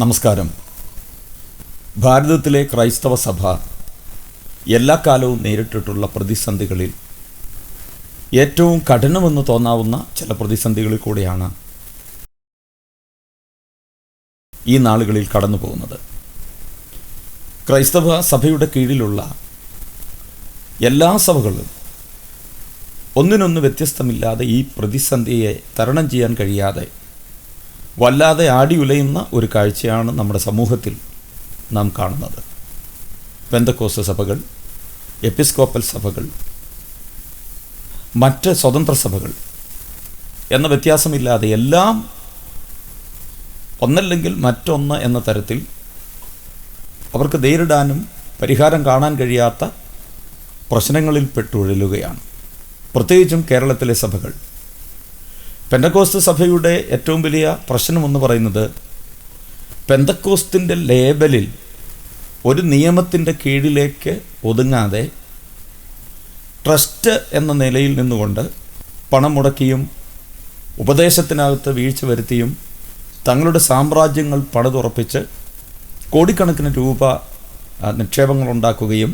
നമസ്കാരം. ഭാരതത്തിലെ ക്രൈസ്തവ സഭ എല്ലാ കാലവും നേരിട്ടിട്ടുള്ള പ്രതിസന്ധികളിൽ ഏറ്റവും കഠിനമെന്ന് തോന്നാവുന്ന ചില പ്രതിസന്ധികളിൽ കൂടെയാണ് ഈ നാളുകളിൽ കടന്നു പോകുന്നത്. ക്രൈസ്തവ സഭയുടെ കീഴിലുള്ള എല്ലാ സഭകളും ഒന്നിനൊന്ന് വ്യത്യസ്തമില്ലാതെ ഈ പ്രതിസന്ധിയെ തരണം ചെയ്യാൻ കഴിയാതെ വല്ലാതെ ആടിയുലയുന്ന ഒരു കാഴ്ചയാണ് നമ്മുടെ സമൂഹത്തിൽ നാം കാണുന്നത്. പെന്തക്കോസ്ത് സഭകൾ, എപ്പിസ്കോപ്പൽ സഭകൾ, മറ്റ് സ്വതന്ത്ര സഭകൾ എന്ന വ്യത്യാസമില്ലാതെ എല്ലാം ഒന്നല്ലെങ്കിൽ മറ്റൊന്ന് എന്ന തരത്തിൽ അവർക്ക് നേരിടാനും പരിഹാരം കാണാൻ കഴിയാത്ത പ്രശ്നങ്ങളിൽ പെട്ടുഴലുകയാണ്. പ്രത്യേകിച്ചും കേരളത്തിലെ സഭകൾ. പെന്തക്കോസ്ത് സഭയുടെ ഏറ്റവും വലിയ പ്രശ്നമെന്ന് പറയുന്നത് പെന്തക്കോസ്തിൻ്റെ ലേബലിൽ ഒരു നിയമത്തിൻ്റെ കീഴിലേക്ക് ഒതുങ്ങാതെ ട്രസ്റ്റ് എന്ന നിലയിൽ നിന്നുകൊണ്ട് പണം മുടക്കിയും ഉപദേശത്തിനകത്ത് വീഴ്ച വരുത്തിയും തങ്ങളുടെ സാമ്രാജ്യങ്ങൾ പണിതുറപ്പിച്ച് കോടിക്കണക്കിന് രൂപ നിക്ഷേപങ്ങൾ ഉണ്ടാക്കുകയും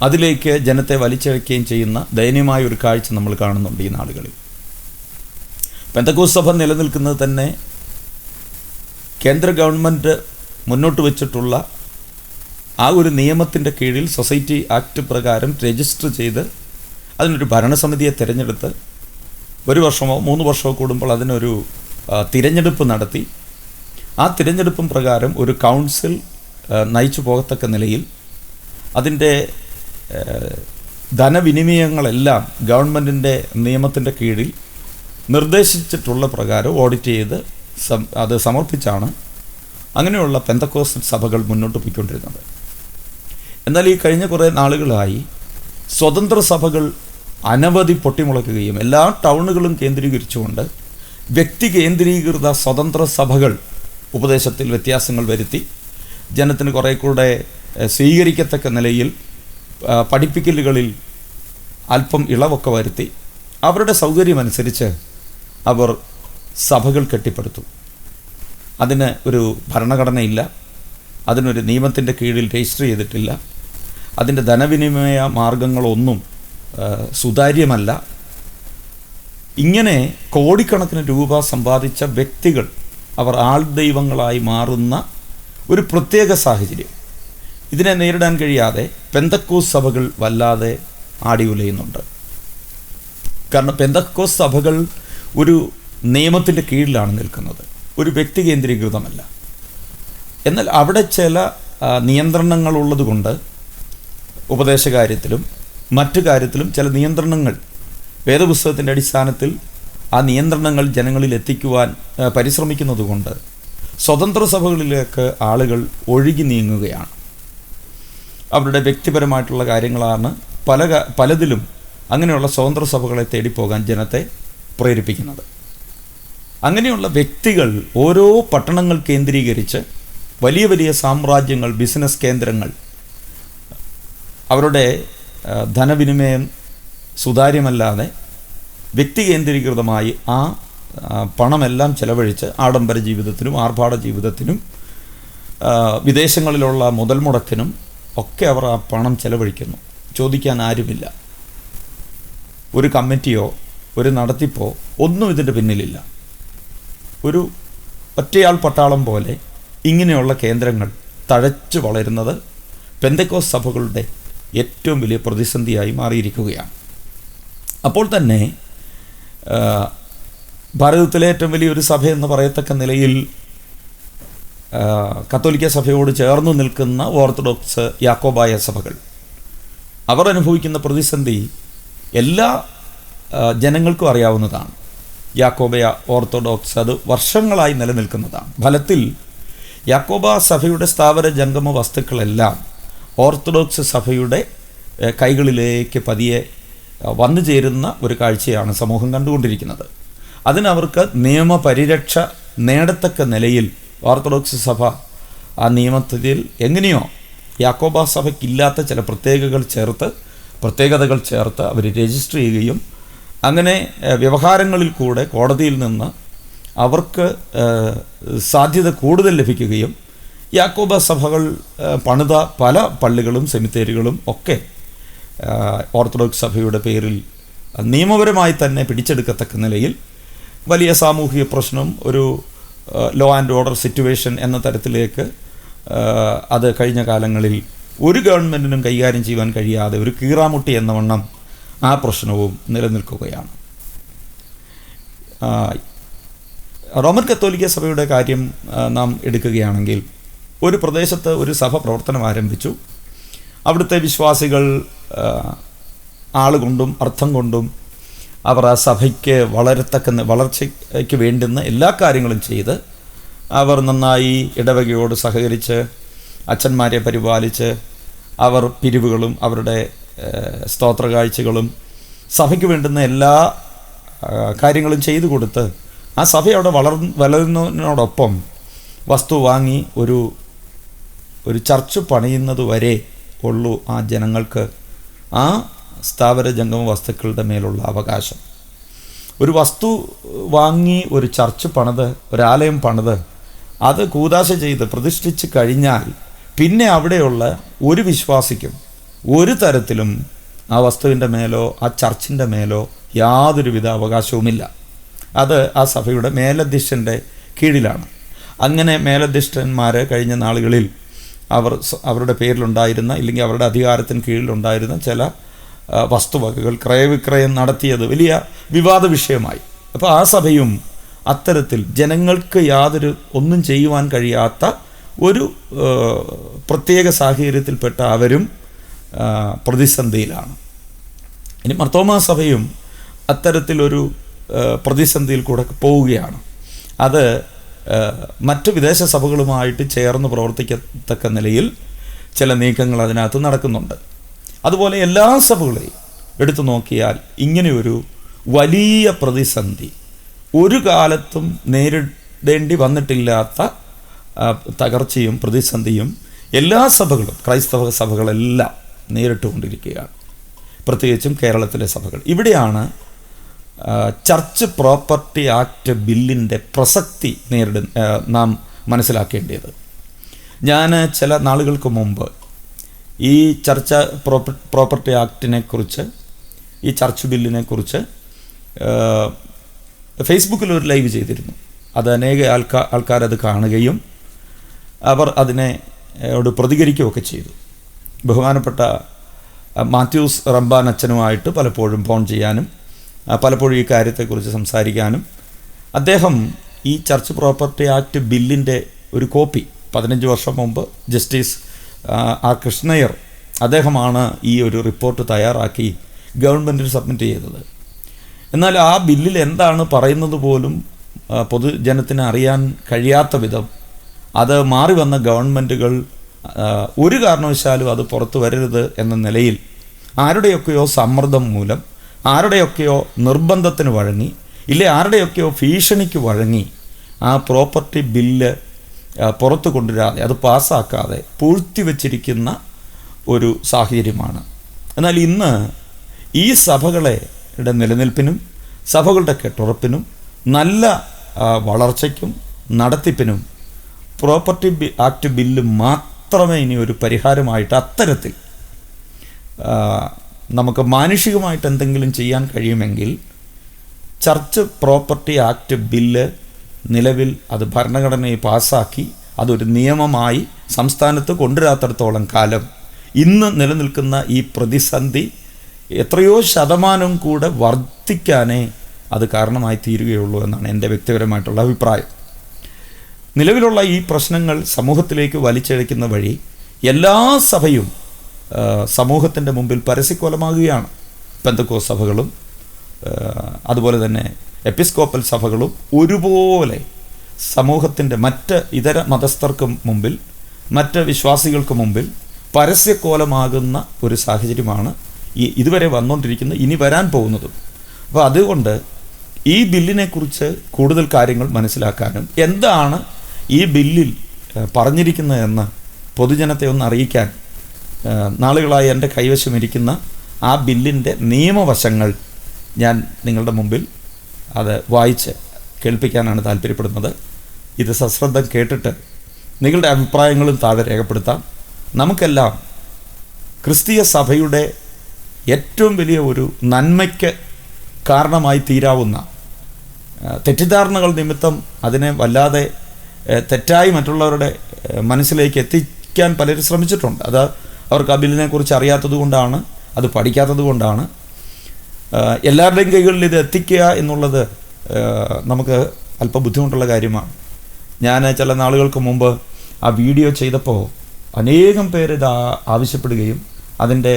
അതിലേക്ക് ജനത്തെ വലിച്ചിഴക്കുകയും ചെയ്യുന്ന ദയനീയമായ ഒരു കാഴ്ച നമ്മൾ കാണുന്നുണ്ട് ഈ നാടുകളിൽ. പെന്തക്കോസ്ത് സഭ നിലനിൽക്കുന്നത് തന്നെ കേന്ദ്ര ഗവൺമെൻറ് മുന്നോട്ട് വച്ചിട്ടുള്ള ആ ഒരു നിയമത്തിൻ്റെ കീഴിൽ സൊസൈറ്റി ആക്ട് പ്രകാരം രജിസ്റ്റർ ചെയ്ത് അതിനൊരു ഭരണസമിതിയെ തിരഞ്ഞെടുത്ത് 1 വർഷമോ 3 വർഷമോ കൂടുമ്പോൾ അതിനൊരു തിരഞ്ഞെടുപ്പ് നടത്തി ആ തിരഞ്ഞെടുപ്പും പ്രകാരം ഒരു കൗൺസിൽ നയിച്ചു പോകത്തക്ക നിലയിൽ അതിൻ്റെ ധനവിനിമയങ്ങളെല്ലാം ഗവൺമെൻറ്റിൻ്റെ നിയമത്തിൻ്റെ കീഴിൽ നിർദ്ദേശിച്ചിട്ടുള്ള പ്രകാരം ഓഡിറ്റ് ചെയ്ത് അത് സമർപ്പിച്ചാണ് അങ്ങനെയുള്ള പെന്തക്കോസ്ത് സഭകൾ മുന്നോട്ട് പോയിക്കൊണ്ടിരുന്നത്. എന്നാൽ ഈ കഴിഞ്ഞ കുറേ നാളുകളായി സ്വതന്ത്ര സഭകൾ അനവധി പൊട്ടിമുളയ്ക്കുകയും എല്ലാ ടൗണുകളും കേന്ദ്രീകരിച്ചുകൊണ്ട് വ്യക്തി കേന്ദ്രീകൃത സ്വതന്ത്ര സഭകൾ ഉപദേശത്തിൽ വ്യത്യാസങ്ങൾ വരുത്തി ജനത്തിന് കുറേ കൂടെ സ്വീകരിക്കത്തക്ക നിലയിൽ പഠിപ്പിക്കലുകളിൽ അല്പം ഇളവൊക്കെ വരുത്തി അവരുടെ സൗകര്യമനുസരിച്ച് അവർ സഭകൾ കെട്ടിപ്പടുത്തു. അതിന് ഒരു ഭരണഘടനയില്ല, അതിനൊരു നിയമത്തിൻ്റെ കീഴിൽ രജിസ്റ്റർ ചെയ്തിട്ടില്ല, അതിൻ്റെ ധനവിനിമയ മാർഗങ്ങളൊന്നും സുതാര്യമല്ല. ഇങ്ങനെ കോടിക്കണക്കിന് രൂപ സമ്പാദിച്ച വ്യക്തികൾ അവർ ആൾദൈവങ്ങളായി മാറുന്ന ഒരു പ്രത്യേക സാഹചര്യം. ഇതിനെ നേരിടാൻ കഴിയാതെ പെന്തക്കോസ്ത് സഭകൾ വല്ലാതെ ആടിയുലയുന്നുണ്ട്. കാരണം പെന്തക്കോസ്ത് സഭകൾ ഒരു നിയമത്തിൻ്റെ കീഴിലാണ് നിൽക്കുന്നത്, ഒരു വ്യക്തി കേന്ദ്രീകൃതമല്ല. എന്നാൽ അവിടെ ചില നിയന്ത്രണങ്ങളുള്ളത് കൊണ്ട് ഉപദേശകാര്യത്തിലും മറ്റു കാര്യത്തിലും ചില നിയന്ത്രണങ്ങൾ വേദപുസ്തകത്തിൻ്റെ അടിസ്ഥാനത്തിൽ ആ നിയന്ത്രണങ്ങൾ ജനങ്ങളിൽ എത്തിക്കുവാൻ പരിശ്രമിക്കുന്നത് കൊണ്ട് സ്വതന്ത്ര സഭകളിലേക്ക് ആളുകൾ ഒഴുകി നീങ്ങുകയാണ്. അവരുടെ വ്യക്തിപരമായിട്ടുള്ള കാര്യങ്ങളാണ് പലതിലും അങ്ങനെയുള്ള സ്വതന്ത്ര സഭകളെ തേടിപ്പോകാൻ ജനത്തെ പ്രേരിപ്പിക്കുന്നത്. അങ്ങനെയുള്ള വ്യക്തികൾ ഓരോ പട്ടണങ്ങൾ കേന്ദ്രീകരിച്ച് വലിയ വലിയ സാമ്രാജ്യങ്ങൾ, ബിസിനസ് കേന്ദ്രങ്ങൾ, അവരുടെ ധനവിനിമയം സുതാര്യമല്ലാതെ വ്യക്തി കേന്ദ്രീകൃതമായി ആ പണമെല്ലാം ചെലവഴിച്ച് ആഡംബര ജീവിതത്തിനും ആർഭാട ജീവിതത്തിനും വിദേശങ്ങളിലുള്ള മുതൽ മുടക്കിനും ഒക്കെ അവർ ആ പണം ചെലവഴിക്കുന്നു. ചോദിക്കാൻ ആരുമില്ല. ഒരു കമ്മിറ്റിയോ ഒരു നടത്തിപ്പോ ഒന്നും ഇതിൻ്റെ പിന്നിലില്ല. ഒരു ഒറ്റയാൾ പട്ടാളം പോലെ ഇങ്ങനെയുള്ള കേന്ദ്രങ്ങൾ തഴച്ചു വളരുന്നത് പെന്തക്കോസ്ത് സഭകളുടെ ഏറ്റവും വലിയ പ്രതിസന്ധിയായി മാറിയിരിക്കുകയാണ്. അപ്പോൾ തന്നെ ഭാരതത്തിലെ ഏറ്റവും വലിയൊരു സഭയെന്ന് പറയത്തക്ക നിലയിൽ കത്തോലിക്ക സഭയോട് ചേർന്ന് നിൽക്കുന്ന ഓർത്തഡോക്സ് യാക്കോബായ സഭകൾ അവർ അനുഭവിക്കുന്ന പ്രതിസന്ധി എല്ലാ ജനങ്ങൾക്കും അറിയാവുന്നതാണ്. യാക്കോബയ ഓർത്തഡോക്സ് അത് വർഷങ്ങളായി നിലനിൽക്കുന്നതാണ്. ഫലത്തിൽ യാക്കോബ സഭയുടെ സ്ഥാവര ജംഗമ വസ്തുക്കളെല്ലാം ഓർത്തഡോക്സ് സഭയുടെ കൈകളിലേക്ക് പതിയെ വന്നു ചേരുന്ന ഒരു കാഴ്ചയാണ് സമൂഹം കണ്ടുകൊണ്ടിരിക്കുന്നത്. അതിനവർക്ക് നിയമപരിരക്ഷ നേടത്തക്ക നിലയിൽ ഓർത്തഡോക്സ് സഭ ആ നിയമത്തിൽ എങ്ങനെയോ യാക്കോബ സഭയ്ക്കില്ലാത്ത ചില പ്രത്യേകതകൾ ചേർത്ത് അവർ രജിസ്റ്റർ ചെയ്യുകയും അങ്ങനെ വ്യവഹാരങ്ങളിൽ കൂടെ കോടതിയിൽ നിന്ന് അവർക്ക് സാധ്യത കൂടുതൽ ലഭിക്കുകയും യാക്കോബ സഭകൾ പണിത പല പള്ളികളും സെമിത്തേരികളും ഒക്കെ ഓർത്തഡോക്സ് സഭയുടെ പേരിൽ നിയമപരമായി തന്നെ പിടിച്ചെടുക്കത്തക്ക നിലയിൽ വലിയ സാമൂഹിക പ്രശ്നം, ഒരു ലോ ആൻഡ് ഓർഡർ സിറ്റുവേഷൻ എന്ന തരത്തിലേക്ക് അത് കഴിഞ്ഞ കാലങ്ങളിൽ ഒരു ഗവൺമെൻറ്റിനും കൈകാര്യം ചെയ്യുവാൻ കഴിയാതെ ഒരു കീറാമുട്ടി എന്ന വണ്ണം ആ പ്രശ്നവും നിലനിൽക്കുകയാണ്. റോമൻ കത്തോലിക്ക സഭയുടെ കാര്യം നാം എടുക്കുകയാണെങ്കിൽ, ഒരു പ്രദേശത്ത് ഒരു സഭ പ്രവർത്തനം ആരംഭിച്ചു. അവിടുത്തെ വിശ്വാസികൾ ആളുകൊണ്ടും അർത്ഥം കൊണ്ടും അവർ ആ സഭയ്ക്ക് വളർച്ചയ്ക്ക് വേണ്ടുന്ന എല്ലാ കാര്യങ്ങളും ചെയ്ത് അവർ നന്നായി ഇടവകയോട് സഹകരിച്ച് അച്ഛന്മാരെ പരിപാലിച്ച് അവർ പിരിവുകളും അവരുടെ സ്തോത്ര കാഴ്ചകളും സഭയ്ക്ക് വേണ്ടുന്ന എല്ലാ കാര്യങ്ങളും ചെയ്തു കൊടുത്ത് ആ സഭ അവിടെ വളരുന്നതിനോടൊപ്പം വസ്തു വാങ്ങി ഒരു ചർച്ച് പണിയുന്നത് വരെ ഉള്ളൂ ആ ജനങ്ങൾക്ക് ആ സ്ഥാവര ജംഗമ വസ്തുക്കളുടെ മേലുള്ള അവകാശം. ഒരു വസ്തു വാങ്ങി ഒരു ചർച്ച് പണിത്, ഒരാലയം പണിത്, അത് കൂദാശ ചെയ്ത് പ്രതിഷ്ഠിച്ച് കഴിഞ്ഞാൽ പിന്നെ അവിടെയുള്ള ഒരു വിശ്വാസിക്കും ഒരു തരത്തിലും ആ വസ്തുവിൻ്റെ മേലോ ആ ചർച്ചിൻ്റെ മേലോ യാതൊരുവിധ അവകാശവുമില്ല. അത് ആ സഭയുടെ മേലധ്യക്ഷൻ്റെ കീഴിലാണ്. അങ്ങനെ മേലധ്യക്ഷന്മാർ കഴിഞ്ഞ നാളുകളിൽ അവരുടെ പേരിലുണ്ടായിരുന്ന, ഇല്ലെങ്കിൽ അവരുടെ അധികാരത്തിന് കീഴിലുണ്ടായിരുന്ന ചില വസ്തുവകകൾ ക്രയവിക്രയം നടത്തിയത് വലിയ വിവാദ വിഷയമായി. അപ്പോൾ ആ സഭയും അത്തരത്തിൽ ജനങ്ങൾക്ക് ഒന്നും ചെയ്യുവാൻ കഴിയാത്ത ഒരു പ്രത്യേക സാഹചര്യത്തിൽപ്പെട്ട അവരും പ്രതിസന്ധിയിലാണ്. ഇനി മർത്തോമാ സഭയും അത്തരത്തിലൊരു പ്രതിസന്ധിയിൽ കൂടെ പോവുകയാണ്. അത് മറ്റ് വിദേശ സഭകളുമായിട്ട് ചേർന്ന് പ്രവർത്തിക്കത്തക്ക നിലയിൽ ചില നീക്കങ്ങൾ അതിനകത്ത് നടക്കുന്നുണ്ട്. അതുപോലെ എല്ലാ സഭകളെയും എടുത്തു നോക്കിയാൽ ഇങ്ങനെയൊരു വലിയ പ്രതിസന്ധി ഒരു കാലത്തും നേരിടേണ്ടി വന്നിട്ടില്ലാത്ത തകർച്ചയും പ്രതിസന്ധിയും എല്ലാ സഭകളും, ക്രൈസ്തവ സഭകളെല്ലാം നേരിട്ടുകൊണ്ടിരിക്കുകയാണ്. പ്രത്യേകിച്ചും കേരളത്തിലെ സഭകൾ. ഇവിടെയാണ് ചർച്ച് പ്രോപ്പർട്ടി ആക്ട് ബില്ലിൻ്റെ പ്രസക്തി നാം മനസ്സിലാക്കേണ്ടത്. ഞാൻ ചില നാളുകൾക്ക് മുമ്പ് ഈ ചർച്ച് പ്രോപ്പർട്ടി ആക്ടിനെക്കുറിച്ച്, ഈ ചർച്ച് ബില്ലിനെക്കുറിച്ച് ഫേസ്ബുക്കിൽ ഒരു ലൈവ് ചെയ്തിരുന്നു. അത് അനേക ആൾക്കാരത് കാണുകയും അവർ അതിനോട് പ്രതികരിക്കുകയൊക്കെ ചെയ്തു. ബഹുമാനപ്പെട്ട മാത്യൂസ് റമ്പാൻ അച്ഛനുമായിട്ട് പലപ്പോഴും ഫോൺ ചെയ്യാനും പലപ്പോഴും ഈ കാര്യത്തെക്കുറിച്ച് സംസാരിക്കാനും, അദ്ദേഹം ഈ ചർച്ച് പ്രോപ്പർട്ടി ആക്ട് ബില്ലിൻ്റെ ഒരു കോപ്പി 15 വർഷം മുമ്പ് ജസ്റ്റിസ് ആർ കൃഷ്ണയ്യർ, അദ്ദേഹമാണ് ഈ ഒരു റിപ്പോർട്ട് തയ്യാറാക്കി ഗവൺമെൻറ്റിന് സബ്മിറ്റ് ചെയ്തത്. എന്നാൽ ആ ബില്ലിൽ എന്താണ് പറയുന്നത് പോലും പൊതുജനത്തിന് അറിയാൻ കഴിയാത്ത വിധം അത് മാറി വന്ന ഗവൺമെൻറ്റുകൾ ഒരു കാരണവശാലും അത് പുറത്തു വരരുത് എന്ന നിലയിൽ ആരുടെയൊക്കെയോ സമ്മർദ്ദം മൂലം, ആരുടെയൊക്കെയോ നിർബന്ധത്തിന് വഴങ്ങി, ഇല്ലേ ആരുടെയൊക്കെയോ ഭീഷണിക്ക് വഴങ്ങി ആ പ്രോപ്പർട്ടി ബില്ല് പുറത്തു കൊണ്ടുവരാതെ, അത് പാസ്സാക്കാതെ പൂഴ്ത്തിവെച്ചിരിക്കുന്ന ഒരു സാഹചര്യമാണ്. എന്നാൽ ഇന്ന് ഈ സഭകളുടെ നിലനിൽപ്പിനും സഭകളുടെ കെട്ടുറപ്പിനും നല്ല വളർച്ചയ്ക്കും നടത്തിപ്പിനും പ്രോപ്പർട്ടി ആക്ട് ബില്ല് മാത്രമേ ഇനി ഒരു പരിഹാരമായിട്ട് അത്തരത്തിൽ നമുക്ക് മാനുഷികമായിട്ട് എന്തെങ്കിലും ചെയ്യാൻ കഴിയുമെങ്കിൽ ചർച്ച് പ്രോപ്പർട്ടി ആക്ട് ബില്ല് നിലവിൽ അത് ഭരണഘടനയെ പാസ്സാക്കി അതൊരു നിയമമായി സംസ്ഥാനത്ത് കൊണ്ടുവരാത്തിടത്തോളം കാലം ഇന്ന് നിലനിൽക്കുന്ന ഈ പ്രതിസന്ധി എത്രയോ ശതമാനം കൂടെ വർദ്ധിക്കാനേ അത് കാരണമായി തീരുകയുള്ളൂ എന്നാണ് എൻ്റെ വ്യക്തിപരമായിട്ടുള്ള അഭിപ്രായം. നിലവിലുള്ള ഈ പ്രശ്നങ്ങൾ സമൂഹത്തിലേക്ക് വലിച്ചിഴയ്ക്കുന്ന വഴി എല്ലാ സഭയും സമൂഹത്തിൻ്റെ മുമ്പിൽ പരസ്യക്കോലമാകുകയാണ്. പെന്തക്കോസ്ത് സഭകളും അതുപോലെ തന്നെ എപ്പിസ്കോപ്പൽ സഭകളും ഒരുപോലെ സമൂഹത്തിൻ്റെ മറ്റ് ഇതര മതസ്ഥർക്ക് മുമ്പിൽ, മറ്റ് വിശ്വാസികൾക്ക് മുമ്പിൽ പരസ്യക്കോലമാകുന്ന ഒരു സാഹചര്യമാണ് ഇതുവരെ വന്നുകൊണ്ടിരിക്കുന്നത്, ഇനി വരാൻ പോകുന്നതും. അപ്പോൾ അതുകൊണ്ട് ഈ ബില്ലിനെക്കുറിച്ച് കൂടുതൽ കാര്യങ്ങൾ മനസ്സിലാക്കാനും എന്താണ് ഈ ബില്ലിൽ പറഞ്ഞിരിക്കുന്നതെന്ന് പൊതുജനത്തെ ഒന്ന് അറിയിക്കാൻ നാളുകളായി എൻ്റെ കൈവശമിരിക്കുന്ന ആ ബില്ലിൻ്റെ നിയമവശങ്ങൾ ഞാൻ നിങ്ങളുടെ മുമ്പിൽ അത് വായിച്ച് കേൾപ്പിക്കാനാണ് താല്പര്യപ്പെടുന്നത്. ഇത് സശ്രദ്ധം കേട്ടിട്ട് നിങ്ങളുടെ അഭിപ്രായങ്ങളും താഴെ രേഖപ്പെടുത്താം. നമുക്കെല്ലാം ക്രിസ്തീയ സഭയുടെ ഏറ്റവും വലിയ ഒരു നന്മയ്ക്ക് കാരണമായി തീരാവുന്ന തെറ്റിദ്ധാരണകൾ നിമിത്തം അതിനെ വല്ലാതെ തെറ്റായി മറ്റുള്ളവരുടെ മനസ്സിലേക്ക് എത്തിക്കാൻ പലരും ശ്രമിച്ചിട്ടുണ്ട്. അത് അവർക്ക് ആ ബില്ലിനെക്കുറിച്ച് അറിയാത്തത് കൊണ്ടാണ്, അത് പഠിക്കാത്തത് കൊണ്ടാണ്. എല്ലാവരുടെയും കൈകളിൽ ഇത് എത്തിക്കുക എന്നുള്ളത് നമുക്ക് അല്പം ബുദ്ധിമുട്ടുള്ള കാര്യമാണ്. ഞാൻ ചില നാളുകൾക്ക് മുമ്പ് ആ വീഡിയോ ചെയ്തപ്പോൾ അനേകം പേര് ഇത് ആവശ്യപ്പെടുകയും അതിൻ്റെ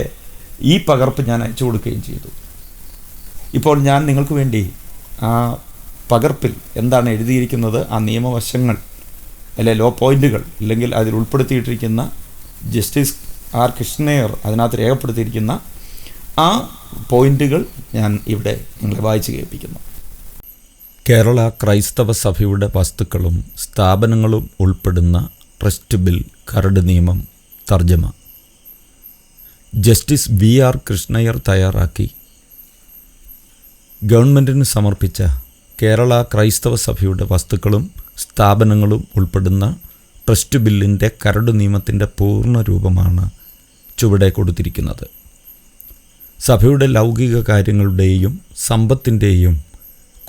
ഈ പകർപ്പ് ഞാൻ അയച്ചു കൊടുക്കുകയും ചെയ്തു. ഇപ്പോൾ ഞാൻ നിങ്ങൾക്ക് വേണ്ടി ആ പകർപ്പിൽ എന്താണ് എഴുതിയിരിക്കുന്നത്, ആ നിയമവശങ്ങൾ അല്ലെ ലോ പോയിൻറ്റുകൾ, അല്ലെങ്കിൽ അതിൽ ഉൾപ്പെടുത്തിയിട്ടിരിക്കുന്ന ജസ്റ്റിസ് ആർ കൃഷ്ണയ്യർ അതിനകത്ത് രേഖപ്പെടുത്തിയിരിക്കുന്ന ആ പോയിൻറ്റുകൾ ഞാൻ ഇവിടെ നിങ്ങളെ വായിച്ച് കേൾപ്പിക്കുന്നു. കേരള ക്രൈസ്തവ സഭയുടെ വസ്തുക്കളും സ്ഥാപനങ്ങളും ഉൾപ്പെടുന്ന ട്രസ്റ്റ് ബിൽ കരട് നിയമം തർജ്ജമ ജസ്റ്റിസ് വി ആർ കൃഷ്ണയ്യർ തയ്യാറാക്കി ഗവൺമെൻറ്റിന് സമർപ്പിച്ച കേരള ക്രൈസ്തവ സഭയുടെ വസ്തുക്കളും സ്ഥാപനങ്ങളും ഉൾപ്പെടുന്ന ട്രസ്റ്റ് ബില്ലിൻ്റെ കരട് നിയമത്തിൻ്റെ പൂർണ്ണ രൂപമാണ് ചുവടെ കൊടുത്തിരിക്കുന്നത്. സഭയുടെ ലൗകിക കാര്യങ്ങളുടെയും സമ്പത്തിൻ്റെയും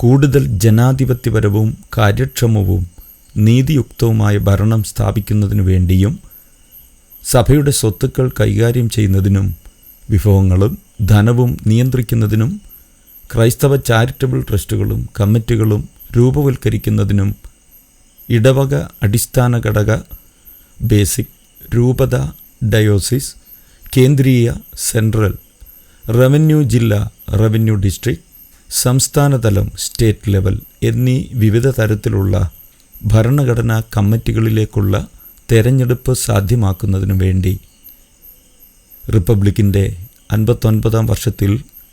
കൂടുതൽ ജനാധിപത്യപരവും കാര്യക്ഷമവും നീതിയുക്തവുമായ ഭരണം സ്ഥാപിക്കുന്നതിനു വേണ്ടിയും സഭയുടെ സ്വത്തുക്കൾ കൈകാര്യം ചെയ്യുന്നതിനും വിഭവങ്ങളും ധനവും നിയന്ത്രിക്കുന്നതിനും ക്രൈസ്തവ ചാരിറ്റബിൾ ട്രസ്റ്റുകളും കമ്മിറ്റികളും രൂപവൽക്കരിക്കുന്നതിനും ഇടവക അടിസ്ഥാന ഘടക ബേസിക് രൂപത ഡയോസിസ് കേന്ദ്രീയ സെൻട്രൽ റവന്യൂ ജില്ലാ റവന്യൂ ഡിസ്ട്രിക്ട് സംസ്ഥാനതലം സ്റ്റേറ്റ് ലെവൽ എന്നീ വിവിധ തരത്തിലുള്ള ഭരണഘടനാ കമ്മിറ്റികളിലേക്കുള്ള തെരഞ്ഞെടുപ്പ് സാധ്യമാക്കുന്നതിനു വേണ്ടി റിപ്പബ്ലിക്കിൻ്റെ 59ാം വർഷത്തിൽ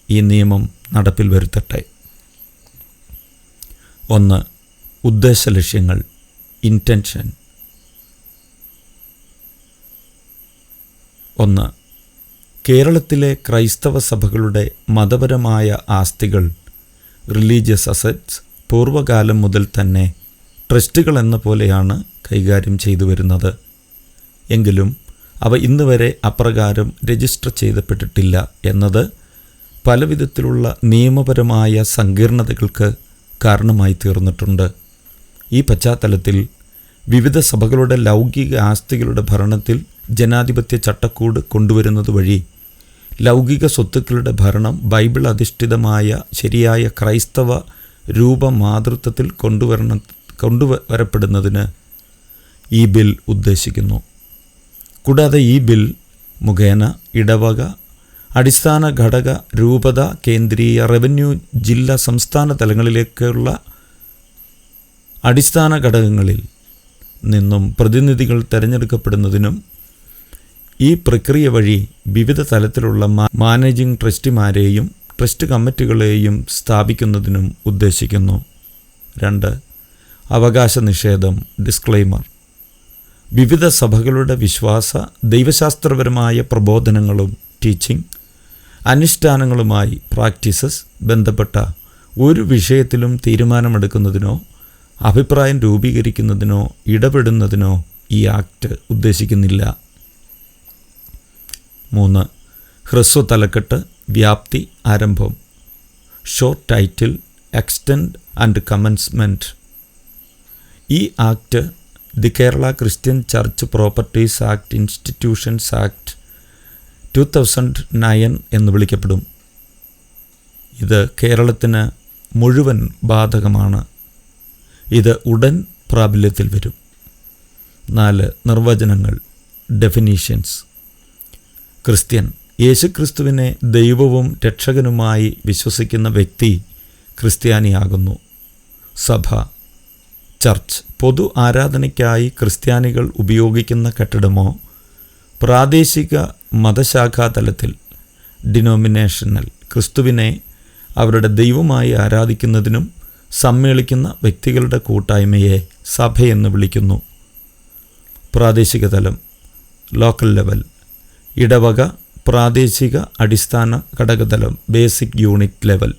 ഈ നിയമം നടപ്പിൽ വരുത്തട്ടെ. 1. ഉദ്ദേശ ലക്ഷ്യങ്ങൾ ഇൻറ്റൻഷൻ. 1. കേരളത്തിലെ ക്രൈസ്തവ സഭകളുടെ മതപരമായ ആസ്തികൾ റിലീജിയസ് അസറ്റ്സ് പൂർവ്വകാലം മുതൽ തന്നെ ട്രസ്റ്റുകൾ എന്ന പോലെയാണ് കൈകാര്യം ചെയ്തു വരുന്നത്. എങ്കിലും അവ ഇന്ന് വരെ അപ്രകാരം രജിസ്റ്റർ ചെയ്യപ്പെട്ടിട്ടില്ല എന്നത് പലവിധത്തിലുള്ള നിയമപരമായ സങ്കീർണതകൾക്ക് കാരണമായി തീർന്നിട്ടുണ്ട്. ഈ പശ്ചാത്തലത്തിൽ വിവിധ സഭകളുടെ ലൗകിക ആസ്തികളുടെ ഭരണത്തിൽ ജനാധിപത്യ ചട്ടക്കൂട് കൊണ്ടുവരുന്നത് വഴി ലൗകിക സ്വത്തുക്കളുടെ ഭരണം ബൈബിൾ അധിഷ്ഠിതമായ ശരിയായ ക്രൈസ്തവ രൂപമാതൃത്വത്തിൽ കൊണ്ടുവരപ്പെടുന്നതിന് ഈ ബിൽ ഉദ്ദേശിക്കുന്നു. കൂടാതെ ഈ ബിൽ മുഖേന ഇടവക അടിസ്ഥാന ഘടക രൂപത കേന്ദ്രീയ റവന്യൂ ജില്ലാ സംസ്ഥാന തലങ്ങളിലേക്കുള്ള അടിസ്ഥാന ഘടകങ്ങളിൽ നിന്നും പ്രതിനിധികൾ തിരഞ്ഞെടുക്കപ്പെടുന്നതിനും ഈ പ്രക്രിയ വഴി വിവിധ തലത്തിലുള്ള മാനേജിംഗ് ട്രസ്റ്റിമാരെയും ട്രസ്റ്റ് കമ്മിറ്റികളെയും സ്ഥാപിക്കുന്നതിനും ഉദ്ദേശിക്കുന്നു. 2. അവകാശ നിഷേധം ഡിസ്ക്ലെയ്മർ. വിവിധ സഭകളുടെ വിശ്വാസ ദൈവശാസ്ത്രപരമായ പ്രബോധനങ്ങളും ടീച്ചിങ് അനുഷ്ഠാനങ്ങളുമായി പ്രാക്ടീസസ് ബന്ധപ്പെട്ട ഒരു വിഷയത്തിലും തീരുമാനമെടുക്കുന്നതിനോ അഭിപ്രായം രൂപീകരിക്കുന്നതിനോ ഇടപെടുന്നതിനോ ഈ ആക്ട് ഉദ്ദേശിക്കുന്നില്ല. 3. ഹ്രസ്വ തലക്കെട്ട് വ്യാപ്തി ആരംഭം short title extend and commencement. ഈ act the Kerala Christian church properties act institutions act 2009 എന്ന് വിളിക്കപ്പെടും. ഇത് കേരളത്തിന് മുഴുവൻ ബാധകമാണ്. ഇത് ഉടൻ പ്രാബല്യത്തിൽ വരും. 4. നിർവചനങ്ങൾ ഡെഫിനീഷൻസ്. ക്രിസ്ത്യൻ യേശുക്രിസ്തുവിനെ ദൈവവും രക്ഷകനുമായി വിശ്വസിക്കുന്ന വ്യക്തി ക്രിസ്ത്യാനിയാകുന്നു. സഭ ചർച്ച് പൊതു ആരാധനയ്ക്കായി ക്രിസ്ത്യാനികൾ ഉപയോഗിക്കുന്ന കെട്ടിടമോ പ്രാദേശിക മതശാഖാതലത്തിൽ ഡിനോമിനേഷണൽ ക്രിസ്തുവിനെ അവരുടെ ദൈവമായി ആരാധിക്കുന്നതിനും സമ്മേളിക്കുന്ന വ്യക്തികളുടെ കൂട്ടായ്മയെ സഭയെന്ന് വിളിക്കുന്നു. പ്രാദേശിക തലം ലോക്കൽ ലെവൽ ഇടവക പ്രാദേശിക അടിസ്ഥാന ഘടകതലം ബേസിക് യൂണിറ്റ് ലെവൽ.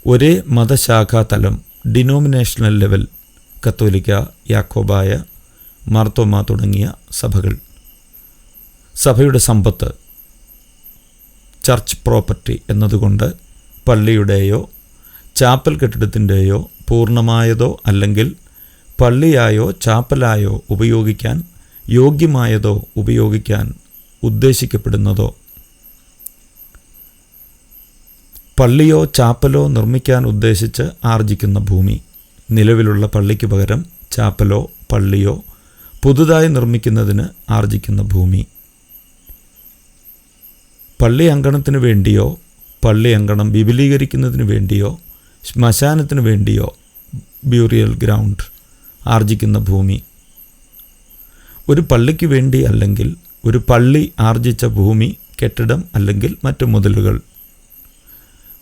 ഒരേ മതശാഖാതലം ഡിനോമിനേഷണൽ ലെവൽ കത്തോലിക്ക, യാക്കോബായ, മാർത്തോമ തുടങ്ങിയ സഭകൾ. സഭയുടെ സമ്പത്ത് ചർച്ച് പ്രോപ്പർട്ടി എന്നതുകൊണ്ട് പള്ളിയുടെയോ ചാപ്പൽ കെട്ടിടത്തിൻ്റെയോ പൂർണ്ണമായതോ അല്ലെങ്കിൽ പള്ളിയായോ ചാപ്പലായോ ഉപയോഗിക്കാൻ യോഗ്യമായതോ ഉപയോഗിക്കാൻ ഉദ്ദേശിക്കപ്പെടുന്നതോ പള്ളിയോ ചാപ്പലോ നിർമ്മിക്കാൻ ഉദ്ദേശിച്ച് ആർജിക്കുന്ന ഭൂമി. നിലവിലുള്ള പള്ളിക്ക് പകരം ചാപ്പലോ പള്ളിയോ പുതുതായി നിർമ്മിക്കുന്നതിന് ആർജിക്കുന്ന ഭൂമി. പള്ളി അങ്കണത്തിന് വേണ്ടിയോ പള്ളി അങ്കണം വിപുലീകരിക്കുന്നതിന് വേണ്ടിയോ ശ്മശാനത്തിന് വേണ്ടിയോ ബ്യൂറിയൽ ഗ്രൗണ്ട് ആർജിക്കുന്ന ഭൂമി. ഒരു പള്ളിക്ക് വേണ്ടി അല്ലെങ്കിൽ ഒരു പള്ളി ആർജിച്ച ഭൂമി, കെട്ടിടം അല്ലെങ്കിൽ മറ്റു മുതലുകൾ.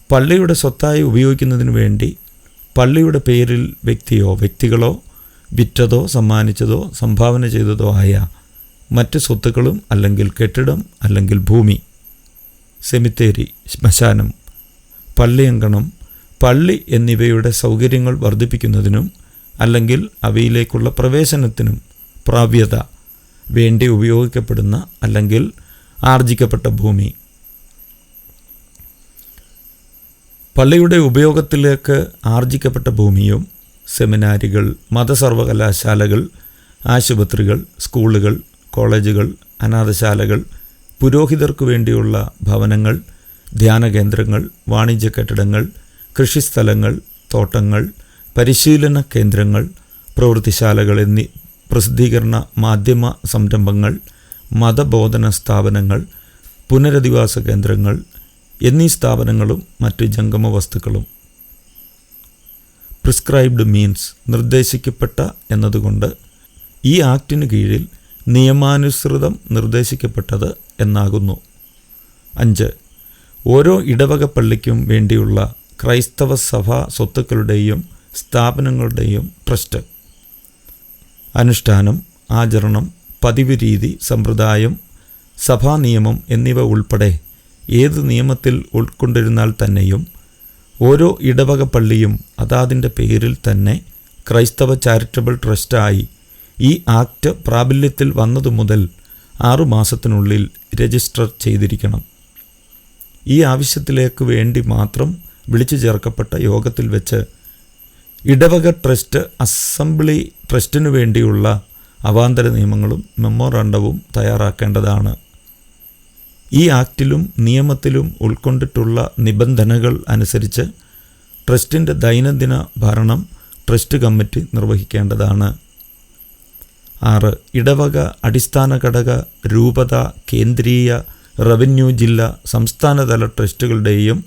പള്ളിയുടെ സ്വത്തായി ഉപയോഗിക്കുന്നതിന് വേണ്ടി പള്ളിയുടെ പേരിൽ വ്യക്തിയോ വ്യക്തികളോ വിറ്റതോ സമ്മാനിച്ചതോ സംഭാവന ചെയ്തതോ ആയ മറ്റ് സ്വത്തുക്കളും അല്ലെങ്കിൽ കെട്ടിടം അല്ലെങ്കിൽ ഭൂമി. സെമിത്തേരി, ശ്മശാനം, പള്ളിയങ്കണം, പള്ളി എന്നിവയുടെ സൗകര്യങ്ങൾ വർദ്ധിപ്പിക്കുന്നതിനും അല്ലെങ്കിൽ അവയിലേക്കുള്ള പ്രവേശനത്തിനും പ്രാപ്യത വേണ്ടി ഉപയോഗിക്കപ്പെടുന്ന അല്ലെങ്കിൽ ആർജിക്കപ്പെട്ട ഭൂമി. പള്ളിയുടെ ഉപയോഗത്തിലേക്ക് ആർജിക്കപ്പെട്ട ഭൂമിയും സെമിനാരികൾ, മതസർവകലാശാലകൾ, ആശുപത്രികൾ, സ്കൂളുകൾ, കോളേജുകൾ, അനാഥശാലകൾ, പുരോഹിതർക്കു വേണ്ടിയുള്ള ഭവനങ്ങൾ, ധ്യാനകേന്ദ്രങ്ങൾ, വാണിജ്യ കെട്ടിടങ്ങൾ, കൃഷിസ്ഥലങ്ങൾ, തോട്ടങ്ങൾ, പരിശീലന കേന്ദ്രങ്ങൾ, പ്രവൃത്തിശാലകൾ എന്നീ പ്രസിദ്ധീകരണ മാധ്യമ സംരംഭങ്ങൾ, മതബോധന സ്ഥാപനങ്ങൾ, പുനരധിവാസ കേന്ദ്രങ്ങൾ എന്നീ സ്ഥാപനങ്ങളും മറ്റ് ജംഗമ വസ്തുക്കളും. പ്രിസ്ക്രൈബ്ഡ് മീൻസ് നിർദ്ദേശിക്കപ്പെട്ട എന്നതുകൊണ്ട് ഈ ആക്ടിന് കീഴിൽ നിയമാനുസൃതം നിർദ്ദേശിക്കപ്പെട്ടത് എന്നാകുന്നു. 5. ഓരോ ഇടവക പള്ളിക്കും വേണ്ടിയുള്ള ക്രൈസ്തവ സഭാ സ്വത്തുക്കളുടെയും സ്ഥാപനങ്ങളുടെയും ട്രസ്റ്റ്. അനുഷ്ഠാനം, ആചരണം, പതിവ് രീതി, സമ്പ്രദായം, സഭാ നിയമം എന്നിവ ഉൾപ്പെടെ ഏത് നിയമത്തിൽ ഉൾക്കൊണ്ടിരുന്നാൽ തന്നെയും ഓരോ ഇടവക പള്ളിയും അതാതിൻ്റെ പേരിൽ തന്നെ ക്രൈസ്തവ ചാരിറ്റബിൾ ട്രസ്റ്റായി ഈ ആക്ട് പ്രാബല്യത്തിൽ വന്നതു മുതൽ 6 മാസത്തിനുള്ളിൽ രജിസ്റ്റർ ചെയ്തിരിക്കണം. ഈ ആവശ്യത്തിലേക്ക് വേണ്ടി മാത്രം വിളിച്ചു ചേർക്കപ്പെട്ട യോഗത്തിൽ വെച്ച് ഇടവക ട്രസ്റ്റ് അസംബ്ലി ട്രസ്റ്റിനു വേണ്ടിയുള്ള അവാന്തര നിയമങ്ങളും മെമ്മോറാണ്ടവും തയ്യാറാക്കേണ്ടതാണ്. ഈ ആക്റ്റിലും നിയമത്തിലും ഉൾക്കൊണ്ടിട്ടുള്ള നിബന്ധനകൾ അനുസരിച്ച് ട്രസ്റ്റിൻ്റെ ദൈനംദിന ഭരണം ട്രസ്റ്റ് കമ്മിറ്റി നിർവഹിക്കേണ്ടതാണ്. 6. ഇടവക, അടിസ്ഥാന ഘടക, രൂപത, കേന്ദ്രീയ, റവന്യൂ ജില്ലാ, സംസ്ഥാനതല ട്രസ്റ്റുകളുടെയും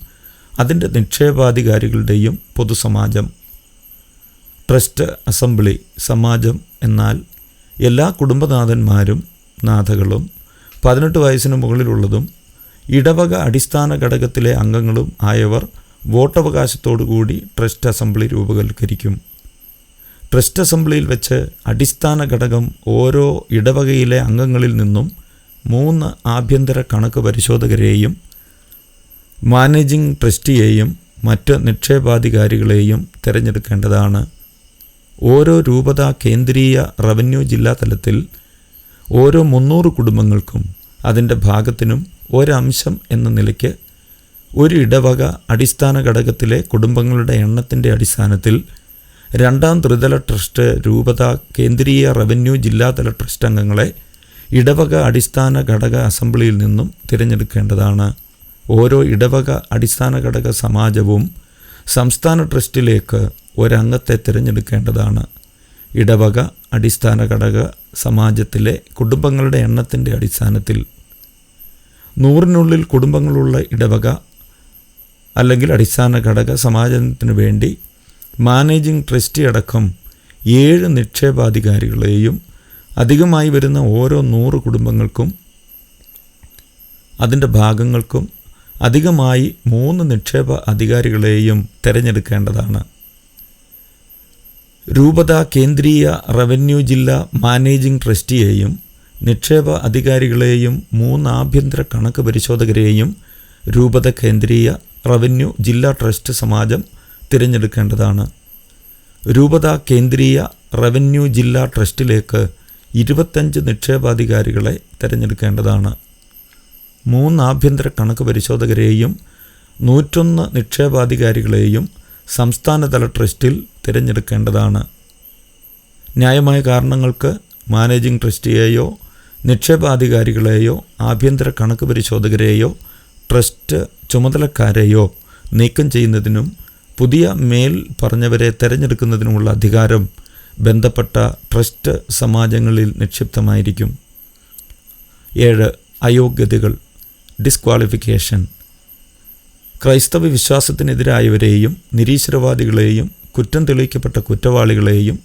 അതിൻ്റെ നിക്ഷേപാധികാരികളുടെയും പൊതുസമാജം. ട്രസ്റ്റ് അസംബ്ലി സമാജം എന്നാൽ എല്ലാ കുടുംബനാഥന്മാരും നാഥകളും 18 വയസ്സിന് മുകളിലുള്ളതും ഇടവക അടിസ്ഥാന ഘടകത്തിലെ അംഗങ്ങളും ആയവർ വോട്ടവകാശത്തോടുകൂടി ട്രസ്റ്റ് അസംബ്ലി രൂപവൽക്കരിക്കും. ട്രസ്റ്റ് അസംബ്ലിയിൽ വെച്ച് അടിസ്ഥാന ഘടകം ഓരോ ഇടവകയിലെ അംഗങ്ങളിൽ നിന്നും 3 ആഭ്യന്തര കണക്ക് പരിശോധകരെയും മാനേജിംഗ് ട്രസ്റ്റിയെയും മറ്റ് നിക്ഷേപാധികാരികളെയും തിരഞ്ഞെടുക്കേണ്ടതാണ്. ഓരോ രൂപത, കേന്ദ്രീയ, റവന്യൂ ജില്ലാ തലത്തിൽ ഓരോ 300 കുടുംബങ്ങൾക്കും അതിൻ്റെ ഭാഗത്തിനും ഒരംശം എന്ന നിലയ്ക്ക് ഒരു ഇടവക അടിസ്ഥാന ഘടകത്തിലെ കുടുംബങ്ങളുടെ എണ്ണത്തിൻ്റെ അടിസ്ഥാനത്തിൽ 2ാം ത്രിതല ട്രസ്റ്റ്, രൂപത, കേന്ദ്രീയ, റവന്യൂ ജില്ലാതല ട്രസ്റ്റ് അംഗങ്ങളെ ഇടവക അടിസ്ഥാന ഘടക അസംബ്ലിയിൽ നിന്നും തിരഞ്ഞെടുക്കേണ്ടതാണ്. ഓരോ ഇടവക അടിസ്ഥാന ഘടക സമാജവും സംസ്ഥാന ട്രസ്റ്റിലേക്ക് ഒരംഗത്തെ തിരഞ്ഞെടുക്കേണ്ടതാണ്. ഇടവക അടിസ്ഥാന ഘടക സമാജത്തിലെ കുടുംബങ്ങളുടെ എണ്ണത്തിൻ്റെ അടിസ്ഥാനത്തിൽ 100-നുള്ളിൽ കുടുംബങ്ങളുള്ള ഇടവക അല്ലെങ്കിൽ അടിസ്ഥാന ഘടക സമാജത്തിന് വേണ്ടി മാനേജിംഗ് ട്രസ്റ്റി അടക്കം 7 നിക്ഷേപാധികാരികളെയും അധികമായി വരുന്ന ഓരോ 100 കുടുംബങ്ങൾക്കും അതിൻ്റെ ഭാഗങ്ങൾക്കും അധികമായി 3 നിക്ഷേപ അധികാരികളെയും തിരഞ്ഞെടുക്കേണ്ടതാണ്. രൂപത, കേന്ദ്രീയ, റവന്യൂ ജില്ലാ മാനേജിംഗ് ട്രസ്റ്റിയെയും നിക്ഷേപ അധികാരികളെയും 3 ആഭ്യന്തര കണക്ക് പരിശോധകരെയും രൂപത, കേന്ദ്രീയ, റവന്യൂ ജില്ലാ ട്രസ്റ്റ് സമാജം തിരഞ്ഞെടുക്കേണ്ടതാണ്. രൂപത കേന്ദ്രീയ റവന്യൂ ജില്ലാ ട്രസ്റ്റിലേക്ക് 25 നിക്ഷേപാധികാരികളെ തിരഞ്ഞെടുക്കേണ്ടതാണ്. 3 ആഭ്യന്തര കണക്ക് പരിശോധകരെയും 101 നിക്ഷേപാധികാരികളെയും സംസ്ഥാനതല ട്രസ്റ്റിൽ തിരഞ്ഞെടുക്കേണ്ടതാണ്. ന്യായമായ കാരണങ്ങൾക്ക് മാനേജിംഗ് ട്രസ്റ്റിയെയോ നിക്ഷേപാധികാരികളെയോ ആഭ്യന്തര കണക്ക് പരിശോധകരെയോ ട്രസ്റ്റ് ചുമതലക്കാരെയോ നീക്കം ചെയ്യുന്നതിനും പുതിയ മേൽ പറഞ്ഞവരെ തിരഞ്ഞെടുക്കുന്നതിനുമുള്ള അധികാരം ബന്ധപ്പെട്ട ട്രസ്റ്റ് സമാജങ്ങളിൽ നിക്ഷിപ്തമായിരിക്കും. 7. അയോഗ്യതകൾ ഡിസ്ക്വാളിഫിക്കേഷൻ. ക്രൈസ്തവ വിശ്വാസത്തിനെതിരായവരെയും നിരീശ്വരവാദികളെയും കുറ്റം തെളിയിക്കപ്പെട്ട കുറ്റവാളികളെയും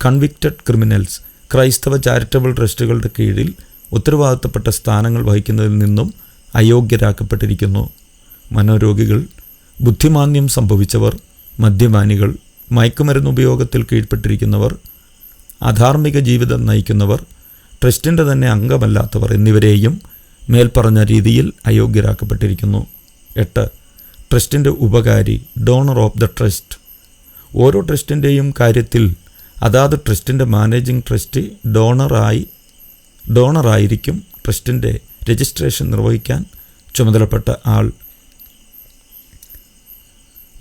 കൺവിക്റ്റഡ് ക്രിമിനൽസ് ക്രൈസ്തവ ചാരിറ്റബിൾ ട്രസ്റ്റുകളുടെ കീഴിൽ ഉത്തരവാദിത്തപ്പെട്ട സ്ഥാനങ്ങൾ വഹിക്കുന്നതിൽ നിന്നും അയോഗ്യരാക്കപ്പെട്ടിരിക്കുന്നു. മനോരോഗികൾ, ബുദ്ധിമാന്ദ്യം സംഭവിച്ചവർ, മദ്യപാനികൾ, മയക്കുമരുന്ന് ഉപയോഗത്തിൽ കീഴ്പ്പെട്ടിരിക്കുന്നവർ, അധാർമിക ജീവിതം നയിക്കുന്നവർ, ട്രസ്റ്റിൻ്റെ തന്നെ അംഗമല്ലാത്തവർ എന്നിവരെയും മേൽപ്പറഞ്ഞ രീതിയിൽ അയോഗ്യരാക്കപ്പെട്ടിരിക്കുന്നു. 8. ട്രസ്റ്റിൻ്റെ ഉപകാരി ഡോണർ ഓഫ് ദ ട്രസ്റ്റ്. ഓരോ ട്രസ്റ്റിൻ്റെയും കാര്യത്തിൽ അതാത് ട്രസ്റ്റിൻ്റെ മാനേജിംഗ് ട്രസ്റ്റി ഡോണറായിരിക്കും ട്രസ്റ്റിൻ്റെ രജിസ്ട്രേഷൻ നിർവഹിക്കാൻ ചുമതലപ്പെട്ട ആൾ.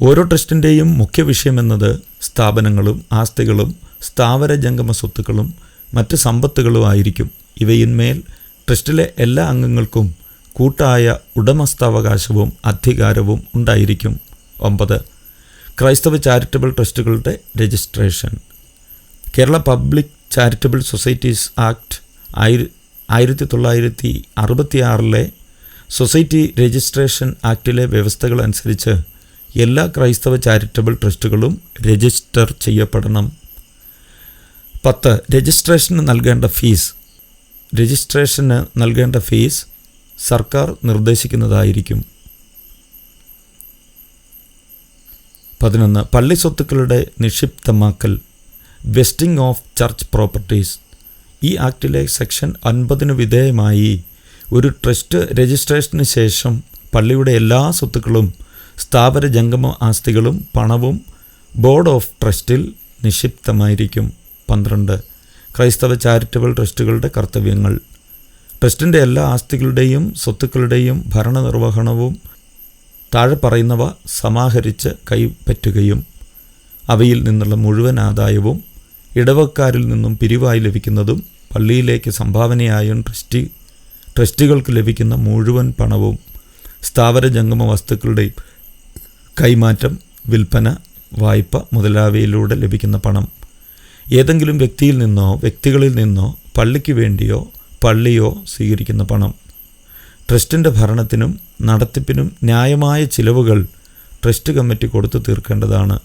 ഓരോ ട്രസ്റ്റിൻ്റെയും മുഖ്യ വിഷയമെന്നത് സ്ഥാപനങ്ങളും ആസ്തികളും സ്ഥാവര ജംഗമ സ്വത്തുക്കളും മറ്റ് സമ്പത്തുകളും ആയിരിക്കും. ഇവയിന്മേൽ ട്രസ്റ്റിലെ എല്ലാ അംഗങ്ങൾക്കും കൂട്ടായ ഉടമസ്ഥാവകാശവും അധികാരവും ഉണ്ടായിരിക്കും. 9. ക്രൈസ്തവ ചാരിറ്റബിൾ ട്രസ്റ്റുകളുടെ registration. Kerala public charitable societies act 1966 society registration ആക്ടിലെ വ്യവസ്ഥകൾ അനുസരിച്ച് എല്ലാ ക്രൈസ്തവ ചാരിറ്റബിൾ ട്രസ്റ്റുകളും രജിസ്റ്റർ ചെയ്യപ്പെടണം. 10. രജിസ്ട്രേഷന് നൽകേണ്ട ഫീസ് സർക്കാർ നിർദ്ദേശിക്കുന്നതായിരിക്കും. 11. പള്ളി സ്വത്തുക്കളുടെ നിക്ഷിപ്തമാക്കൽ, വെസ്റ്റിംഗ് ഓഫ് ചർച്ച് പ്രോപ്പർട്ടീസ്. ഈ ആക്ടിലെ സെക്ഷൻ 50 വിധേയമായി ഒരു ട്രസ്റ്റ് രജിസ്ട്രേഷന് ശേഷം പള്ളിയുടെ എല്ലാ സ്വത്തുക്കളും സ്ഥാവര ജംഗമ ആസ്തികളും പണവും ബോർഡ് ഓഫ് ട്രസ്റ്റിൽ നിക്ഷിപ്തമായിരിക്കും. 12. ക്രൈസ്തവ ചാരിറ്റബിൾ ട്രസ്റ്റുകളുടെ കർത്തവ്യങ്ങൾ. ട്രസ്റ്റിൻ്റെ എല്ലാ ആസ്തികളുടെയും സ്വത്തുക്കളുടെയും ഭരണനിർവഹണവും താഴെ പറയുന്നവ സമാഹരിച്ച് കൈപ്പറ്റുകയും അവയിൽ നിന്നുള്ള മുഴുവൻ ആദായവും ഇടവക്കാരിൽ നിന്നും പിരിവായി ലഭിക്കുന്നതും പള്ളിയിലേക്ക് സംഭാവനയായും ട്രസ്റ്റികൾക്ക് ലഭിക്കുന്ന മുഴുവൻ പണവും സ്ഥാവര ജംഗമ വസ്തുക്കളുടെ കൈമാറ്റം, വിൽപ്പന, വായ്പ മുതലായവയിലൂടെ ലഭിക്കുന്ന പണം, ഏതെങ്കിലും വ്യക്തികളിൽ നിന്നോ പള്ളിക്ക് വേണ്ടിയോ പള്ളിയോ സ്വീകരിക്കുന്ന പണം, ട്രസ്റ്റിൻ്റെ ഭരണത്തിനും നടത്തിപ്പിനും ന്യായമായ ചിലവുകൾ ട്രസ്റ്റ് കമ്മിറ്റി കൊടുത്തു തീർക്കേണ്ടതാണ്.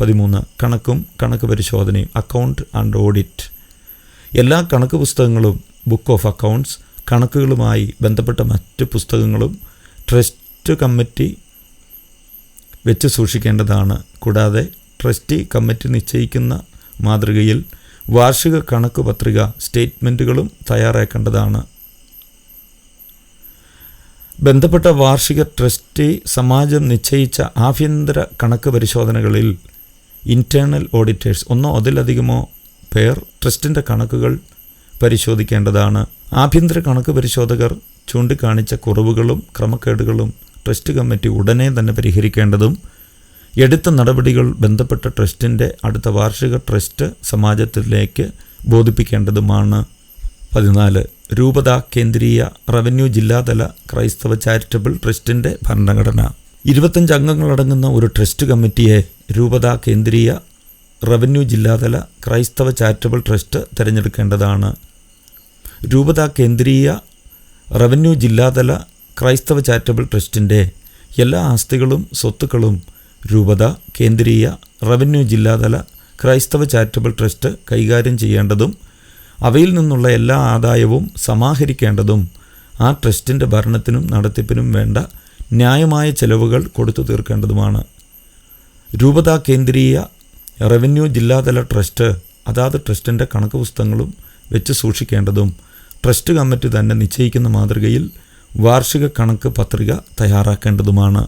13. കണക്കും കണക്ക് പരിശോധനയും, അക്കൗണ്ട് ആൻഡ് ഓഡിറ്റ്. എല്ലാ കണക്ക് പുസ്തകങ്ങളും, ബുക്ക് ഓഫ് അക്കൗണ്ട്സ്, കണക്കുകളുമായി ബന്ധപ്പെട്ട മറ്റ് പുസ്തകങ്ങളും ട്രസ്റ്റ് കമ്മിറ്റി വെച്ച് സൂക്ഷിക്കേണ്ടതാണ്. കൂടാതെ ട്രസ്റ്റി കമ്മിറ്റി നിശ്ചയിക്കുന്ന മാതൃകയിൽ വാർഷിക കണക്ക് പത്രിക സ്റ്റേറ്റ്മെൻറ്റുകളും തയ്യാറാക്കേണ്ടതാണ്. ബന്ധപ്പെട്ട വാർഷിക ട്രസ്റ്റി സമാജം നിശ്ചയിച്ച ആഭ്യന്തര കണക്ക് പരിശോധനകളിൽ ഇൻറ്റേർണൽ ഓഡിറ്റേഴ്സ്, ഒന്നോ അതിലധികമോ പേർ ട്രസ്റ്റിൻ്റെ കണക്കുകൾ പരിശോധിക്കേണ്ടതാണ്. ആഭ്യന്തര കണക്ക് പരിശോധകർ ചൂണ്ടിക്കാണിച്ച കുറവുകളും ക്രമക്കേടുകളും ട്രസ്റ്റ് കമ്മിറ്റി ഉടനെ തന്നെ പരിഹരിക്കേണ്ടതും എടുത്ത നടപടികൾ ബന്ധപ്പെട്ട ട്രസ്റ്റിൻ്റെ അടുത്ത വാർഷിക ട്രസ്റ്റ് സമാജത്തിലേക്ക് ബോധിപ്പിക്കേണ്ടതുമാണ്. 14. രൂപത കേന്ദ്രീയ റവന്യൂ ജില്ലാതല ക്രൈസ്തവ ചാരിറ്റബിൾ ട്രസ്റ്റിൻ്റെ ഭരണഘടന. 25 അംഗങ്ങളടങ്ങുന്ന ഒരു ട്രസ്റ്റ് കമ്മിറ്റിയെ രൂപത കേന്ദ്രീയ റവന്യൂ ജില്ലാതല ക്രൈസ്തവ ചാരിറ്റബിൾ ട്രസ്റ്റ് തിരഞ്ഞെടുക്കേണ്ടതാണ്. രൂപത കേന്ദ്രീയ റവന്യൂ ജില്ലാതല ക്രൈസ്തവ ചാരിറ്റബിൾ ട്രസ്റ്റിൻ്റെ എല്ലാ ആസ്തികളും സ്വത്തുക്കളും രൂപത കേന്ദ്രീയ റവന്യൂ ജില്ലാതല ക്രൈസ്തവ ചാരിറ്റബിൾ ട്രസ്റ്റ് കൈകാര്യം ചെയ്യേണ്ടതും അവയിൽ നിന്നുള്ള എല്ലാ ആദായവും സമാഹരിക്കേണ്ടതും ആ ട്രസ്റ്റിൻ്റെ ഭരണത്തിനും നടത്തിപ്പിനും വേണ്ട ന്യായമായ ചെലവുകൾ കൊടുത്തു തീർക്കേണ്ടതുമാണ്. രൂപത കേന്ദ്രീയ റവന്യൂ ജില്ലാതല ട്രസ്റ്റ് അതാത് ട്രസ്റ്റിൻ്റെ കണക്ക് പുസ്തകങ്ങളും വെച്ച് സൂക്ഷിക്കേണ്ടതും ട്രസ്റ്റ് കമ്മിറ്റി തന്നെ നിശ്ചയിക്കുന്ന മാതൃകയിൽ വാർഷിക കണക്ക് പത്രിക തയ്യാറാക്കേണ്ടതുമാണ്.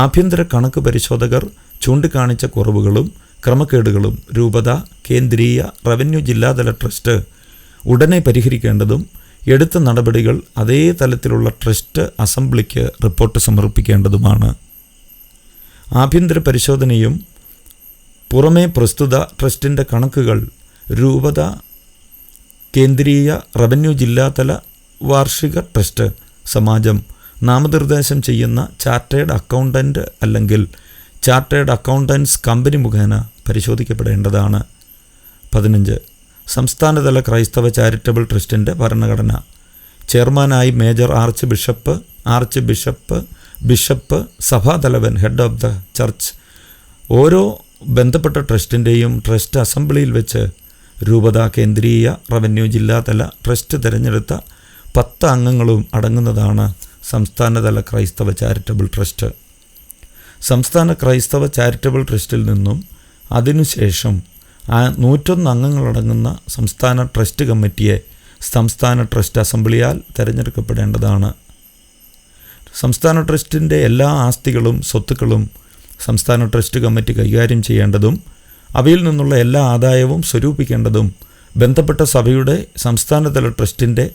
ആഭ്യന്തര കണക്ക് പരിശോധകർ ചൂണ്ടിക്കാണിച്ച കുറവുകളും ക്രമക്കേടുകളും രൂപത, കേന്ദ്രീയ, റവന്യൂ ജില്ലാതല ട്രസ്റ്റ് ഉടനെ പരിഹരിക്കേണ്ടതും എടുത്ത നടപടികൾ അതേ തലത്തിലുള്ള ട്രസ്റ്റ് അസംബ്ലിക്ക് റിപ്പോർട്ട് സമർപ്പിക്കേണ്ടതുമാണ്. ആഭ്യന്തര പരിശോധനയും പുറമേ പ്രസ്തുത ട്രസ്റ്റിൻ്റെ കണക്കുകൾ രൂപത, കേന്ദ്രീയ, റവന്യൂ ജില്ലാതല, വാർഷിക ട്രസ്റ്റ് സമാജം നാമനിർദ്ദേശം ചെയ്യുന്ന ചാർട്ടേഡ് അക്കൗണ്ടൻറ്റ് അല്ലെങ്കിൽ ചാർട്ടേഡ് അക്കൗണ്ടൻസ് കമ്പനി മുഖേന പരിശോധിക്കപ്പെടേണ്ടതാണ്. 15. സംസ്ഥാനതല ക്രൈസ്തവ ചാരിറ്റബിൾ ട്രസ്റ്റിൻ്റെ ഭരണഘടന. ചെയർമാനായി മേജർ ആർച്ച് ബിഷപ്പ്, ബിഷപ്പ്, സഭാതലവൻ, ഹെഡ് ഓഫ് ദ ചർച്ച്. ഓരോ ബന്ധപ്പെട്ട ട്രസ്റ്റിൻ്റെയും ട്രസ്റ്റ് അസംബ്ലിയിൽ വെച്ച് രൂപത, കേന്ദ്രീയ, റവന്യൂ ജില്ലാതല ട്രസ്റ്റ് തിരഞ്ഞെടുത്ത 10 അംഗങ്ങളും അടങ്ങുന്നതാണ് സംസ്ഥാനതല ക്രൈസ്തവ ചാരിറ്റബിൾ ട്രസ്റ്റ്. സംസ്ഥാന ക്രൈസ്തവ ചാരിറ്റബിൾ ട്രസ്റ്റിൽ നിന്നും അതിനുശേഷം 101 അംഗങ്ങളടങ്ങുന്ന സംസ്ഥാന ട്രസ്റ്റ് കമ്മിറ്റിയെ സംസ്ഥാന ട്രസ്റ്റ് അസംബ്ലിയാൽ തിരഞ്ഞെടുക്കപ്പെടേണ്ടതാണ്. സംസ്ഥാന ട്രസ്റ്റിൻ്റെ എല്ലാ ആസ്തികളും സ്വത്തുക്കളും സംസ്ഥാന ട്രസ്റ്റ് കമ്മിറ്റി കൈകാര്യം ചെയ്യേണ്ടതും അവയിൽ നിന്നുള്ള എല്ലാ ആദായവും സ്വരൂപിക്കേണ്ടതും ബന്ധപ്പെട്ട സഭയുടെ സംസ്ഥാനതല ട്രസ്റ്റിൻ്റെ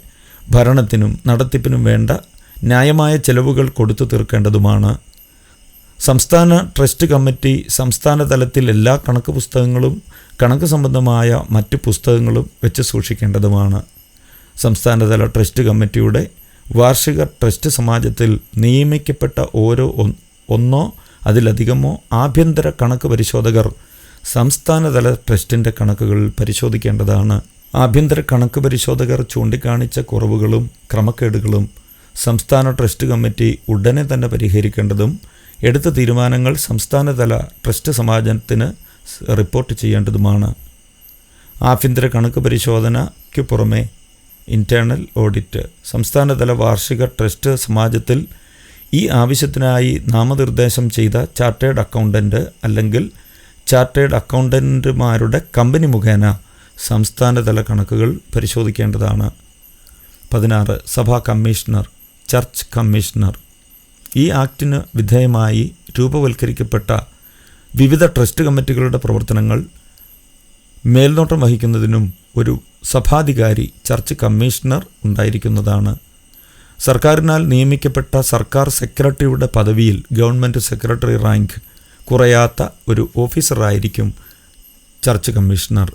ഭരണത്തിനും നടത്തിപ്പിനും വേണ്ട ന്യായമായ ചെലവുകൾ കൊടുത്തു തീർക്കേണ്ടതുമാണ്. സംസ്ഥാന ട്രസ്റ്റ് കമ്മിറ്റി സംസ്ഥാന തലത്തിൽ എല്ലാ കണക്ക് പുസ്തകങ്ങളും കണക്ക് സംബന്ധമായ മറ്റ് പുസ്തകങ്ങളും വെച്ച് സൂക്ഷിക്കേണ്ടതുമാണ്. സംസ്ഥാനതല ട്രസ്റ്റ് കമ്മിറ്റിയുടെ വാർഷിക ട്രസ്റ്റ് സമാജത്തിൽ നിയമിക്കപ്പെട്ട ഒന്നോ അതിലധികമോ ആഭ്യന്തര കണക്ക് പരിശോധകർ സംസ്ഥാനതല ട്രസ്റ്റിൻ്റെ കണക്കുകൾ പരിശോധിക്കേണ്ടതാണ്. ആഭ്യന്തര കണക്ക് പരിശോധകർ ചൂണ്ടിക്കാണിച്ച കുറവുകളും ക്രമക്കേടുകളും സംസ്ഥാന ട്രസ്റ്റ് കമ്മിറ്റി ഉടനെ തന്നെ പരിഹരിക്കേണ്ടതും എടുത്ത തീരുമാനങ്ങൾ സംസ്ഥാനതല ട്രസ്റ്റ് സമാജത്തിന് റിപ്പോർട്ട് ചെയ്യേണ്ടതുമാണ്. ആഭ്യന്തര കണക്ക് പരിശോധനയ്ക്ക് പുറമെ ഇൻറ്റേർണൽ ഓഡിറ്റ്. സംസ്ഥാനതല വാർഷിക ട്രസ്റ്റ് സമാജത്തിൽ ഈ ആവശ്യത്തിനായി നാമനിർദ്ദേശം ചെയ്ത ചാർട്ടേഡ് അക്കൗണ്ടൻറ്റ് അല്ലെങ്കിൽ ചാർട്ടേഡ് അക്കൗണ്ടൻറ്റുമാരുടെ കമ്പനി മുഖേന സംസ്ഥാനതല കണക്കുകൾ പരിശോധിക്കേണ്ടതാണ്. 16. സഭാ കമ്മീഷണർ, ചർച്ച് കമ്മീഷണർ. ഈ ആക്ടിന് വിധേയമായി രൂപവൽക്കരിക്കപ്പെട്ട വിവിധ ട്രസ്റ്റ് കമ്മിറ്റികളുടെ പ്രവർത്തനങ്ങൾ മേൽനോട്ടം വഹിക്കുന്നതിനും ഒരു സഭാധികാരി, ചർച്ച് കമ്മീഷണർ ഉണ്ടായിരിക്കുന്നതാണ്. സർക്കാരിനാൽ നിയമിക്കപ്പെട്ട സർക്കാർ സെക്രട്ടറിയുടെ പദവിയിൽ ഗവൺമെൻറ് സെക്രട്ടറി റാങ്ക് കുറയാത്ത ഒരു ഓഫീസറായിരിക്കും ചർച്ച് കമ്മീഷണർ.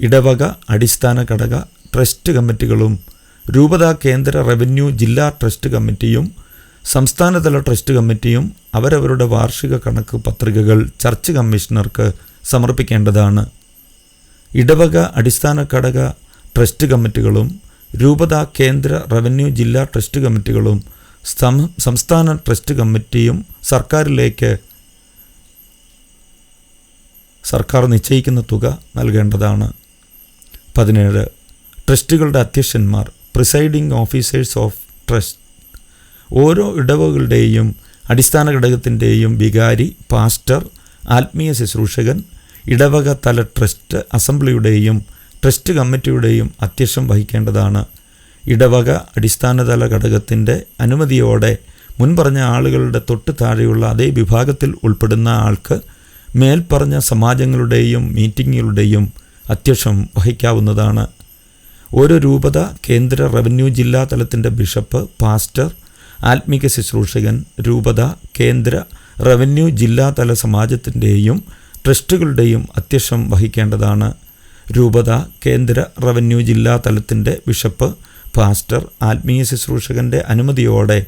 ഇടവക, അടിസ്ഥാന ഘടക ട്രസ്റ്റ് കമ്മിറ്റികളും രൂപത, കേന്ദ്ര, റവന്യൂ, ജില്ലാ ട്രസ്റ്റ് കമ്മിറ്റിയും സംസ്ഥാനതല ട്രസ്റ്റ് കമ്മിറ്റിയും അവരവരുടെ വാർഷിക കണക്ക് പത്രികകൾ ചർച്ച് കമ്മീഷണർക്ക് സമർപ്പിക്കേണ്ടതാണ്. ഇടവക, അടിസ്ഥാന ഘടക ട്രസ്റ്റ് കമ്മിറ്റികളും രൂപത, കേന്ദ്ര, റവന്യൂ, ജില്ലാ ട്രസ്റ്റ് കമ്മിറ്റികളും സംസ്ഥാന ട്രസ്റ്റ് കമ്മിറ്റിയും സർക്കാരിലേക്ക് സർക്കാർ നിശ്ചയിക്കുന്ന തുക നൽകേണ്ടതാണ്. 17. ട്രസ്റ്റുകളുടെ അധ്യക്ഷന്മാർ, പ്രിസൈഡിംഗ് ഓഫീസേഴ്സ് ഓഫ് ട്രസ്റ്റ്. ഓരോ ഇടവകളുടെയും അടിസ്ഥാന ഘടകത്തിൻ്റെയും വികാരി, പാസ്റ്റർ, ആത്മീയ ശുശ്രൂഷകൻ, ഇടവക തല ട്രസ്റ്റ് അസംബ്ലിയുടെയും ട്രസ്റ്റ് കമ്മിറ്റിയുടെയും അധ്യക്ഷം വഹിക്കേണ്ടതാണ്. ഇടവക അടിസ്ഥാനതല ഘടകത്തിൻ്റെ അനുമതിയോടെ മുൻപറഞ്ഞ ആളുകളുടെ തൊട്ട് താഴെയുള്ള അതേ വിഭാഗത്തിൽ ഉൾപ്പെടുന്ന ആൾക്ക് മേൽപ്പറഞ്ഞ സമാജങ്ങളുടെയും മീറ്റിങ്ങുകളുടെയും അധ്യക്ഷം വഹിക്കാവുന്നതാണ്. ഓരോ രൂപത, കേന്ദ്ര, റവന്യൂ, ജില്ലാ തലത്തിൻ്റെ ബിഷപ്പ്, പാസ്റ്റർ, ആത്മീക ശുശ്രൂഷകൻ, രൂപത, കേന്ദ്ര, റവന്യൂ, ജില്ലാ തല സമാജത്തിൻ്റെയും ട്രസ്റ്റുകളുടെയും അധ്യക്ഷം വഹിക്കേണ്ടതാണ്. രൂപത, കേന്ദ്ര, റവന്യൂ, ജില്ലാ തലത്തിൻ്റെ ബിഷപ്പ്, പാസ്റ്റർ, ആത്മീയ ശുശ്രൂഷകൻ്റെ അനുമതിയോടെ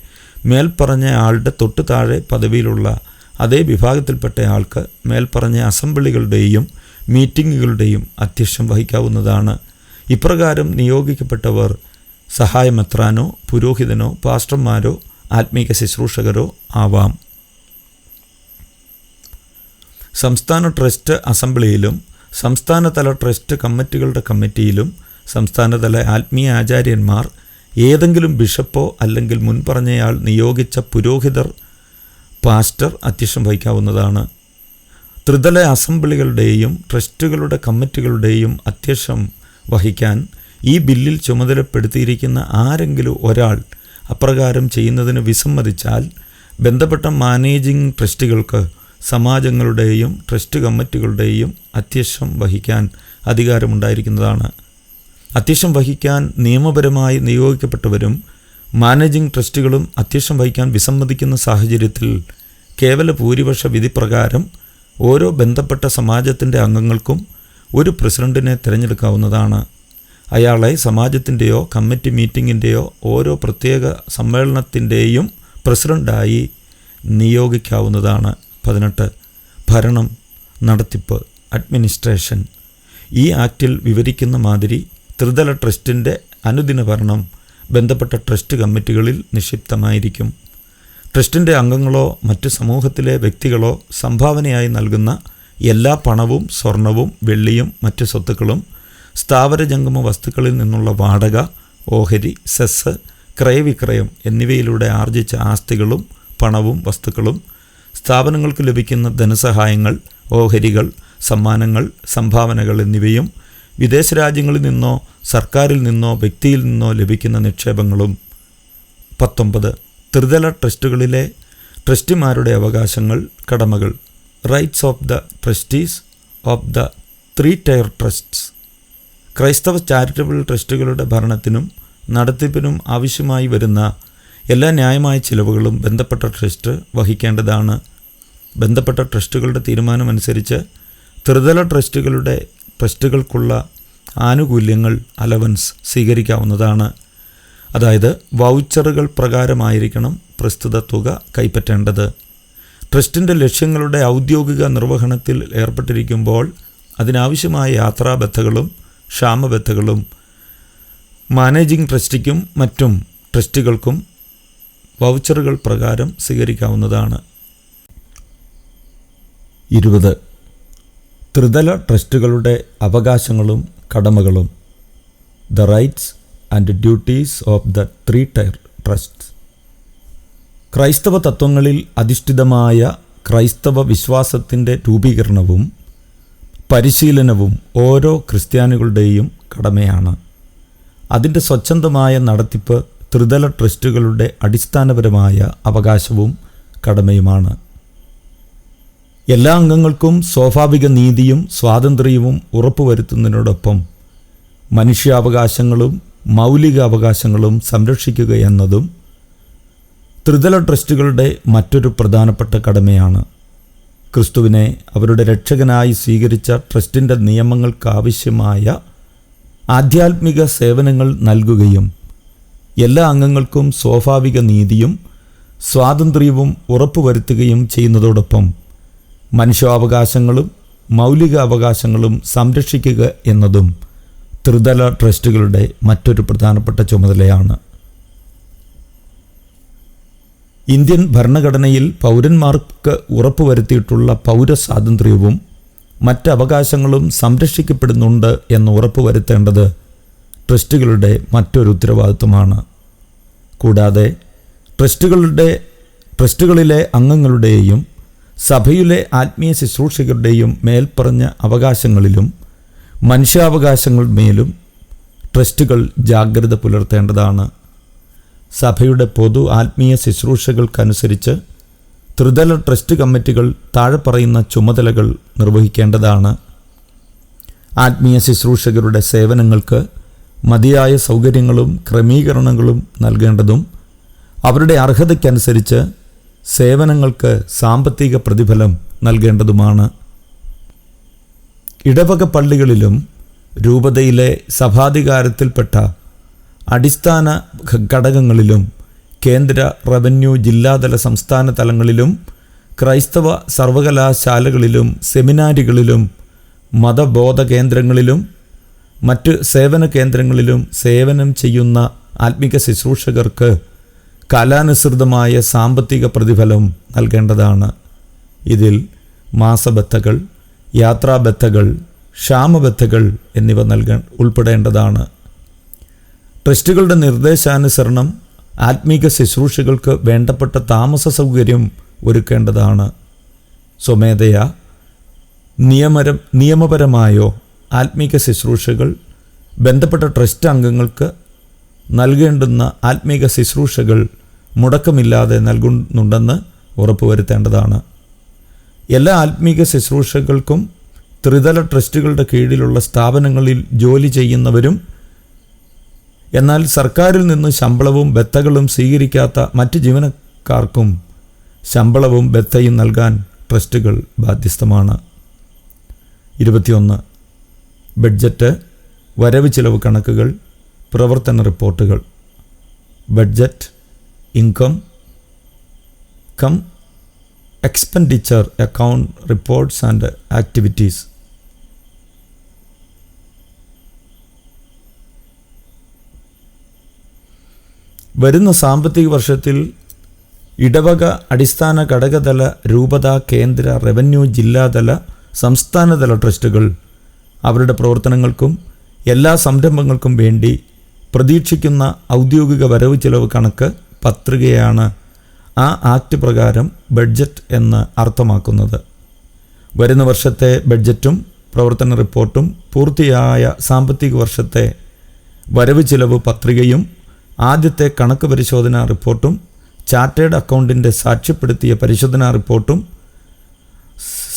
മേൽപ്പറഞ്ഞ ആളുടെ തൊട്ടു താഴെ പദവിയിലുള്ള അതേ വിഭാഗത്തിൽപ്പെട്ട ആൾക്ക് മേൽപ്പറഞ്ഞ അസംബ്ലികളുടെയും മീറ്റിങ്ങുകളുടെയും അധ്യക്ഷം വഹിക്കാവുന്നതാണ്. ഇപ്രകാരം നിയോഗിക്കപ്പെട്ടവർ സഹായമെത്രാനോ, പുരോഹിതനോ, പാസ്റ്റർമാരോ, ആത്മീക ശുശ്രൂഷകരോ ആവാം. സംസ്ഥാന ട്രസ്റ്റ് അസംബ്ലിയിലും സംസ്ഥാനതല ട്രസ്റ്റ് കമ്മിറ്റികളുടെ കമ്മിറ്റിയിലും സംസ്ഥാനതല ആത്മീയ ആചാര്യന്മാർ, ഏതെങ്കിലും ബിഷപ്പോ അല്ലെങ്കിൽ മുൻപറഞ്ഞയാൾ നിയോഗിച്ച പുരോഹിതർ, പാസ്റ്റർ അധ്യക്ഷം വഹിക്കാവുന്നതാണ്. ത്രിതല അസംബ്ലികളുടെയും ട്രസ്റ്റുകളുടെ കമ്മിറ്റികളുടെയും അധ്യക്ഷം വഹിക്കാൻ ഈ ബില്ലിൽ ചുമതലപ്പെടുത്തിയിരിക്കുന്ന ആരെങ്കിലും ഒരാൾ അപ്രകാരം ചെയ്യുന്നതിന് വിസമ്മതിച്ചാൽ ബന്ധപ്പെട്ട മാനേജിംഗ് ട്രസ്റ്റികൾക്ക് സമാജങ്ങളുടെയും ട്രസ്റ്റ് കമ്മിറ്റികളുടെയും അധ്യക്ഷം വഹിക്കാൻ അധികാരമുണ്ടായിരിക്കുന്നതാണ്. അധ്യക്ഷം വഹിക്കാൻ നിയമപരമായി നിയോഗിക്കപ്പെട്ടവരും മാനേജിംഗ് ട്രസ്റ്റുകളും അധ്യക്ഷം വഹിക്കാൻ വിസമ്മതിക്കുന്ന സാഹചര്യത്തിൽ കേവല ഭൂരിപക്ഷ വിധിപ്രകാരം ഓരോ ബന്ധപ്പെട്ട സമാജത്തിൻ്റെ അംഗങ്ങൾക്കും ഒരു പ്രസിഡന്റിനെ തിരഞ്ഞെടുക്കാവുന്നതാണ്. അയാളെ സമാജത്തിൻ്റെയോ കമ്മിറ്റി മീറ്റിങ്ങിൻ്റെയോ ഓരോ പ്രത്യേക സമ്മേളനത്തിൻ്റെയും പ്രസിഡൻ്റായി നിയോഗിക്കാവുന്നതാണ്. 18. ഭരണം, നടത്തിപ്പ്, അഡ്മിനിസ്ട്രേഷൻ. ഈ ആക്റ്റിൽ വിവരിക്കുന്ന മാതിരി ത്രിതല ട്രസ്റ്റിൻ്റെ അനുദിന ഭരണം ബന്ധപ്പെട്ട ട്രസ്റ്റ് കമ്മിറ്റികളിൽ നിക്ഷിപ്തമായിരിക്കും. ട്രസ്റ്റിൻ്റെ അംഗങ്ങളോ മറ്റ് സമൂഹത്തിലെ വ്യക്തികളോ സംഭാവനയായി നൽകുന്ന എല്ലാ പണവും സ്വർണവും വെള്ളിയും മറ്റ് സ്വത്തുക്കളും സ്ഥാവരജംഗമ വസ്തുക്കളിൽ നിന്നുള്ള വാടക, ഓഹരി, സെസ്, ക്രയവിക്രയം എന്നിവയിലൂടെ ആർജിച്ച ആസ്തികളും പണവും വസ്തുക്കളും, സ്ഥാപനങ്ങൾക്ക് ലഭിക്കുന്ന ധനസഹായങ്ങൾ, ഓഹരികൾ, സമ്മാനങ്ങൾ, സംഭാവനകൾ എന്നിവയും വിദേശ രാജ്യങ്ങളിൽ നിന്നോ സർക്കാരിൽ നിന്നോ വ്യക്തിയിൽ നിന്നോ ലഭിക്കുന്ന നിക്ഷേപങ്ങളും. 19. ത്രിതല ട്രസ്റ്റുകളിലെ ട്രസ്റ്റിമാരുടെ അവകാശങ്ങൾ, കടമകൾ. Rights of the trustees of the 3 tier trusts. ക്രൈസ്തവ ചാരിറ്റബിൾ ട്രസ്റ്റുകളുടെ ഭരണത്തിനും നടത്തിപ്പിനും ആവശ്യമായി വരുന്ന എല്ലാ ന്യായമായ ചിലവുകളും ബന്ധപ്പെട്ട ട്രസ്റ്റ് വഹിക്കേണ്ടതാണ്. ബന്ധപ്പെട്ട ട്രസ്റ്റുകളുടെ തീരുമാനമനുസരിച്ച് ത്രിതല ട്രസ്റ്റുകൾക്കുള്ള ആനുകൂല്യങ്ങൾ, അലവൻസ് സ്വീകരിക്കാവുന്നതാണ്. അതായത് വൗച്ചറുകൾ പ്രകാരമായിരിക്കണം പ്രസ്തുത തുക കൈപ്പറ്റേണ്ടത്. ട്രസ്റ്റിൻ്റെ ലക്ഷ്യങ്ങളുടെ ഔദ്യോഗിക നിർവഹണത്തിൽ ഏർപ്പെട്ടിരിക്കുമ്പോൾ അതിനാവശ്യമായ യാത്രാബത്തകളും ക്ഷാമബത്തകളും മാനേജിംഗ് ട്രസ്റ്റിക്കും മറ്റും ട്രസ്റ്റുകൾക്കും വൗച്ചറുകൾ പ്രകാരം സ്വീകരിക്കാവുന്നതാണ്. 20. ത്രിതല ട്രസ്റ്റുകളുടെ അവകാശങ്ങളും കടമകളും. The rights and duties of the 3 tier trusts. ക്രൈസ്തവ തത്വങ്ങളിൽ അധിഷ്ഠിതമായ ക്രൈസ്തവ വിശ്വാസത്തിൻ്റെ രൂപീകരണവും പരിശീലനവും ഓരോ ക്രിസ്ത്യാനികളുടെയും കടമയാണ്. അതിൻ്റെ സ്വച്ഛന്തമായ നടത്തിപ്പ് ത്രിതല ട്രസ്റ്റുകളുടെ അടിസ്ഥാനപരമായ അവകാശവും കടമയുമാണ്. എല്ലാ അംഗങ്ങൾക്കും സ്വാഭാവിക നീതിയും സ്വാതന്ത്ര്യവും ഉറപ്പുവരുത്തുന്നതിനോടൊപ്പം മനുഷ്യാവകാശങ്ങളും മൗലിക അവകാശങ്ങളും സംരക്ഷിക്കുക എന്നതും ത്രിതല ട്രസ്റ്റുകളുടെ മറ്റൊരു പ്രധാനപ്പെട്ട കടമയാണ്. ക്രിസ്തുവിനെ അവരുടെ രക്ഷകനായി സ്വീകരിച്ച ട്രസ്റ്റിൻ്റെ നിയമങ്ങൾക്കാവശ്യമായ ആധ്യാത്മിക സേവനങ്ങൾ നൽകുകയും എല്ലാ അംഗങ്ങൾക്കും സ്വാഭാവിക നീതിയും സ്വാതന്ത്ര്യവും ഉറപ്പുവരുത്തുകയും ചെയ്യുന്നതോടൊപ്പം മനുഷ്യാവകാശങ്ങളും മൗലിക അവകാശങ്ങളും സംരക്ഷിക്കുക എന്നതും ത്രിതല ട്രസ്റ്റുകളുടെ മറ്റൊരു പ്രധാനപ്പെട്ട ചുമതലയാണ്. ഇന്ത്യൻ ഭരണഘടനയിൽ പൗരന്മാർക്ക് ഉറപ്പുവരുത്തിയിട്ടുള്ള പൗരസ്വാതന്ത്ര്യവും മറ്റ് അവകാശങ്ങളും സംരക്ഷിക്കപ്പെടുന്നുണ്ട് എന്ന് ഉറപ്പുവരുത്തേണ്ടത് ട്രസ്റ്റുകളുടെ മറ്റൊരു ഉത്തരവാദിത്വമാണ്. കൂടാതെ ട്രസ്റ്റുകളിലെ അംഗങ്ങളുടെയും സഭയിലെ ആത്മീയ ശുശ്രൂഷകരുടെയും മേൽപ്പറഞ്ഞ അവകാശങ്ങളിലും മനുഷ്യാവകാശങ്ങൾ മേലും ട്രസ്റ്റുകൾ ജാഗ്രത പുലർത്തേണ്ടതാണ്. സഭയുടെ പൊതു ആത്മീയ ശുശ്രൂഷകൾക്കനുസരിച്ച് ത്രിതല ട്രസ്റ്റ് കമ്മിറ്റികൾ താഴെ പറയുന്ന ചുമതലകൾ നിർവഹിക്കേണ്ടതാണ്. ആത്മീയ ശുശ്രൂഷകരുടെ സേവനങ്ങൾക്ക് മതിയായ സൗകര്യങ്ങളും ക്രമീകരണങ്ങളും നൽകേണ്ടതും അവരുടെ അർഹതയ്ക്കനുസരിച്ച് സേവനങ്ങൾക്ക് സാമ്പത്തിക പ്രതിഫലം നൽകേണ്ടതുമാണ്. ഇടവക പള്ളികളിലും രൂപതയിലെ സഭാധികാരത്തിൽപ്പെട്ട അടിസ്ഥാന ഘടകങ്ങളിലും കേന്ദ്ര റവന്യൂ ജില്ലാതല സംസ്ഥാന തലങ്ങളിലും ക്രൈസ്തവ സർവകലാശാലകളിലും സെമിനാരികളിലും മതബോധ കേന്ദ്രങ്ങളിലും മറ്റ് സേവന കേന്ദ്രങ്ങളിലും സേവനം ചെയ്യുന്ന ആത്മിക ശുശ്രൂഷകർക്ക് കാലാനുസൃതമായ സാമ്പത്തിക പ്രതിഫലം നൽകേണ്ടതാണ്. ഇതിൽ മാസബത്തകൾ, യാത്രാബത്തകൾ, ക്ഷാമബത്തകൾ എന്നിവ ഉൾപ്പെടേണ്ടതാണ്. ട്രസ്റ്റുകളുടെ നിർദ്ദേശാനുസരണം ആത്മീക ശുശ്രൂഷകൾക്ക് വേണ്ടപ്പെട്ട താമസ സൗകര്യം ഒരുക്കേണ്ടതാണ്. സ്വമേധയാ നിയമപരമായോ ആത്മീക ശുശ്രൂഷകൾ ബന്ധപ്പെട്ട ട്രസ്റ്റ് അംഗങ്ങൾക്ക് നൽകേണ്ടുന്ന ആത്മീക ശുശ്രൂഷകൾ മുടക്കമില്ലാതെ നൽകുന്നുണ്ടെന്ന് ഉറപ്പുവരുത്തേണ്ടതാണ്. എല്ലാ ആത്മീക ശുശ്രൂഷകൾക്കും ത്രിതല ട്രസ്റ്റുകളുടെ കീഴിലുള്ള സ്ഥാപനങ്ങളിൽ ജോലി ചെയ്യുന്നവരും എന്നാൽ സർക്കാരിൽ നിന്ന് ശമ്പളവും ബത്തകളും സ്വീകരിക്കാത്ത മറ്റ് ജീവനക്കാർക്കും ശമ്പളവും ബത്തയും നൽകാൻ ട്രസ്റ്റുകൾ ബാധ്യസ്ഥമാണ്. 21. ബഡ്ജറ്റ്, വരവ് ചിലവ് കണക്കുകൾ, പ്രവർത്തന റിപ്പോർട്ടുകൾ. Budget, income, expenditure account, reports and activities. വരുന്ന സാമ്പത്തിക വർഷത്തിൽ ഇടവക, അടിസ്ഥാന ഘടകതല, രൂപത, കേന്ദ്ര, റവന്യൂ, ജില്ലാതല, സംസ്ഥാനതല ട്രസ്റ്റുകൾ അവരുടെ പ്രവർത്തനങ്ങൾക്കും എല്ലാ സംരംഭങ്ങൾക്കും വേണ്ടി പ്രതീക്ഷിക്കുന്ന ഔദ്യോഗിക വരവ് ചിലവ് കണക്ക് പത്രികയാണ് ആ ആക്ട് പ്രകാരം ബഡ്ജറ്റ് എന്ന് അർത്ഥമാക്കുന്നത്. വരുന്ന വർഷത്തെ ബഡ്ജറ്റും പ്രവർത്തന റിപ്പോർട്ടും പൂർത്തിയായ സാമ്പത്തിക വർഷത്തെ വരവ് ചിലവ് പത്രികയും ആദ്യത്തെ കണക്ക് പരിശോധനാ റിപ്പോർട്ടും ചാർട്ടേഡ് അക്കൗണ്ടിൻ്റെ സാക്ഷ്യപ്പെടുത്തിയ പരിശോധനാ റിപ്പോർട്ടും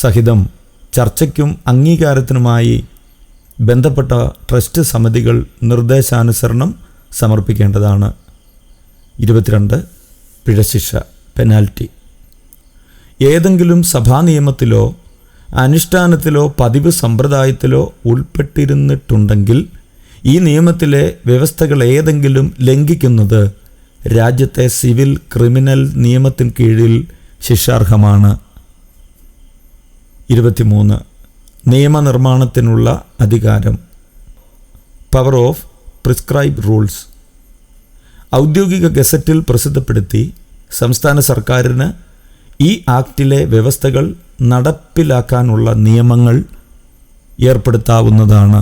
സഹിതം ചർച്ചയ്ക്കും അംഗീകാരത്തിനുമായി ബന്ധപ്പെട്ട ട്രസ്റ്റ് സമിതികൾ നിർദ്ദേശാനുസരണം സമർപ്പിക്കേണ്ടതാണ്. 22. പിഴശിക്ഷ, പെനാൽറ്റി. ഏതെങ്കിലും സഭാ നിയമത്തിലോ അനുഷ്ഠാനത്തിലോ പതിവ് സമ്പ്രദായത്തിലോ ഉൾപ്പെട്ടിരുന്നിട്ടുണ്ടെങ്കിൽ ഈ നിയമത്തിലെ വ്യവസ്ഥകൾ ഏതെങ്കിലും ലംഘിക്കുന്നത് രാജ്യത്തെ സിവിൽ ക്രിമിനൽ നിയമത്തിന് കീഴിൽ ശിക്ഷാർഹമാണ്. 23. നിയമനിർമ്മാണത്തിനുള്ള അധികാരം, പവർ ഓഫ് പ്രിസ്ക്രൈബ് റൂൾസ്. ഔദ്യോഗിക ഗസറ്റിൽ പ്രസിദ്ധപ്പെടുത്തി സംസ്ഥാന സർക്കാരിന് ഈ ആക്ടിലെ വ്യവസ്ഥകൾ നടപ്പിലാക്കാനുള്ള നിയമങ്ങൾ ഏർപ്പെടുത്താവുന്നതാണ്.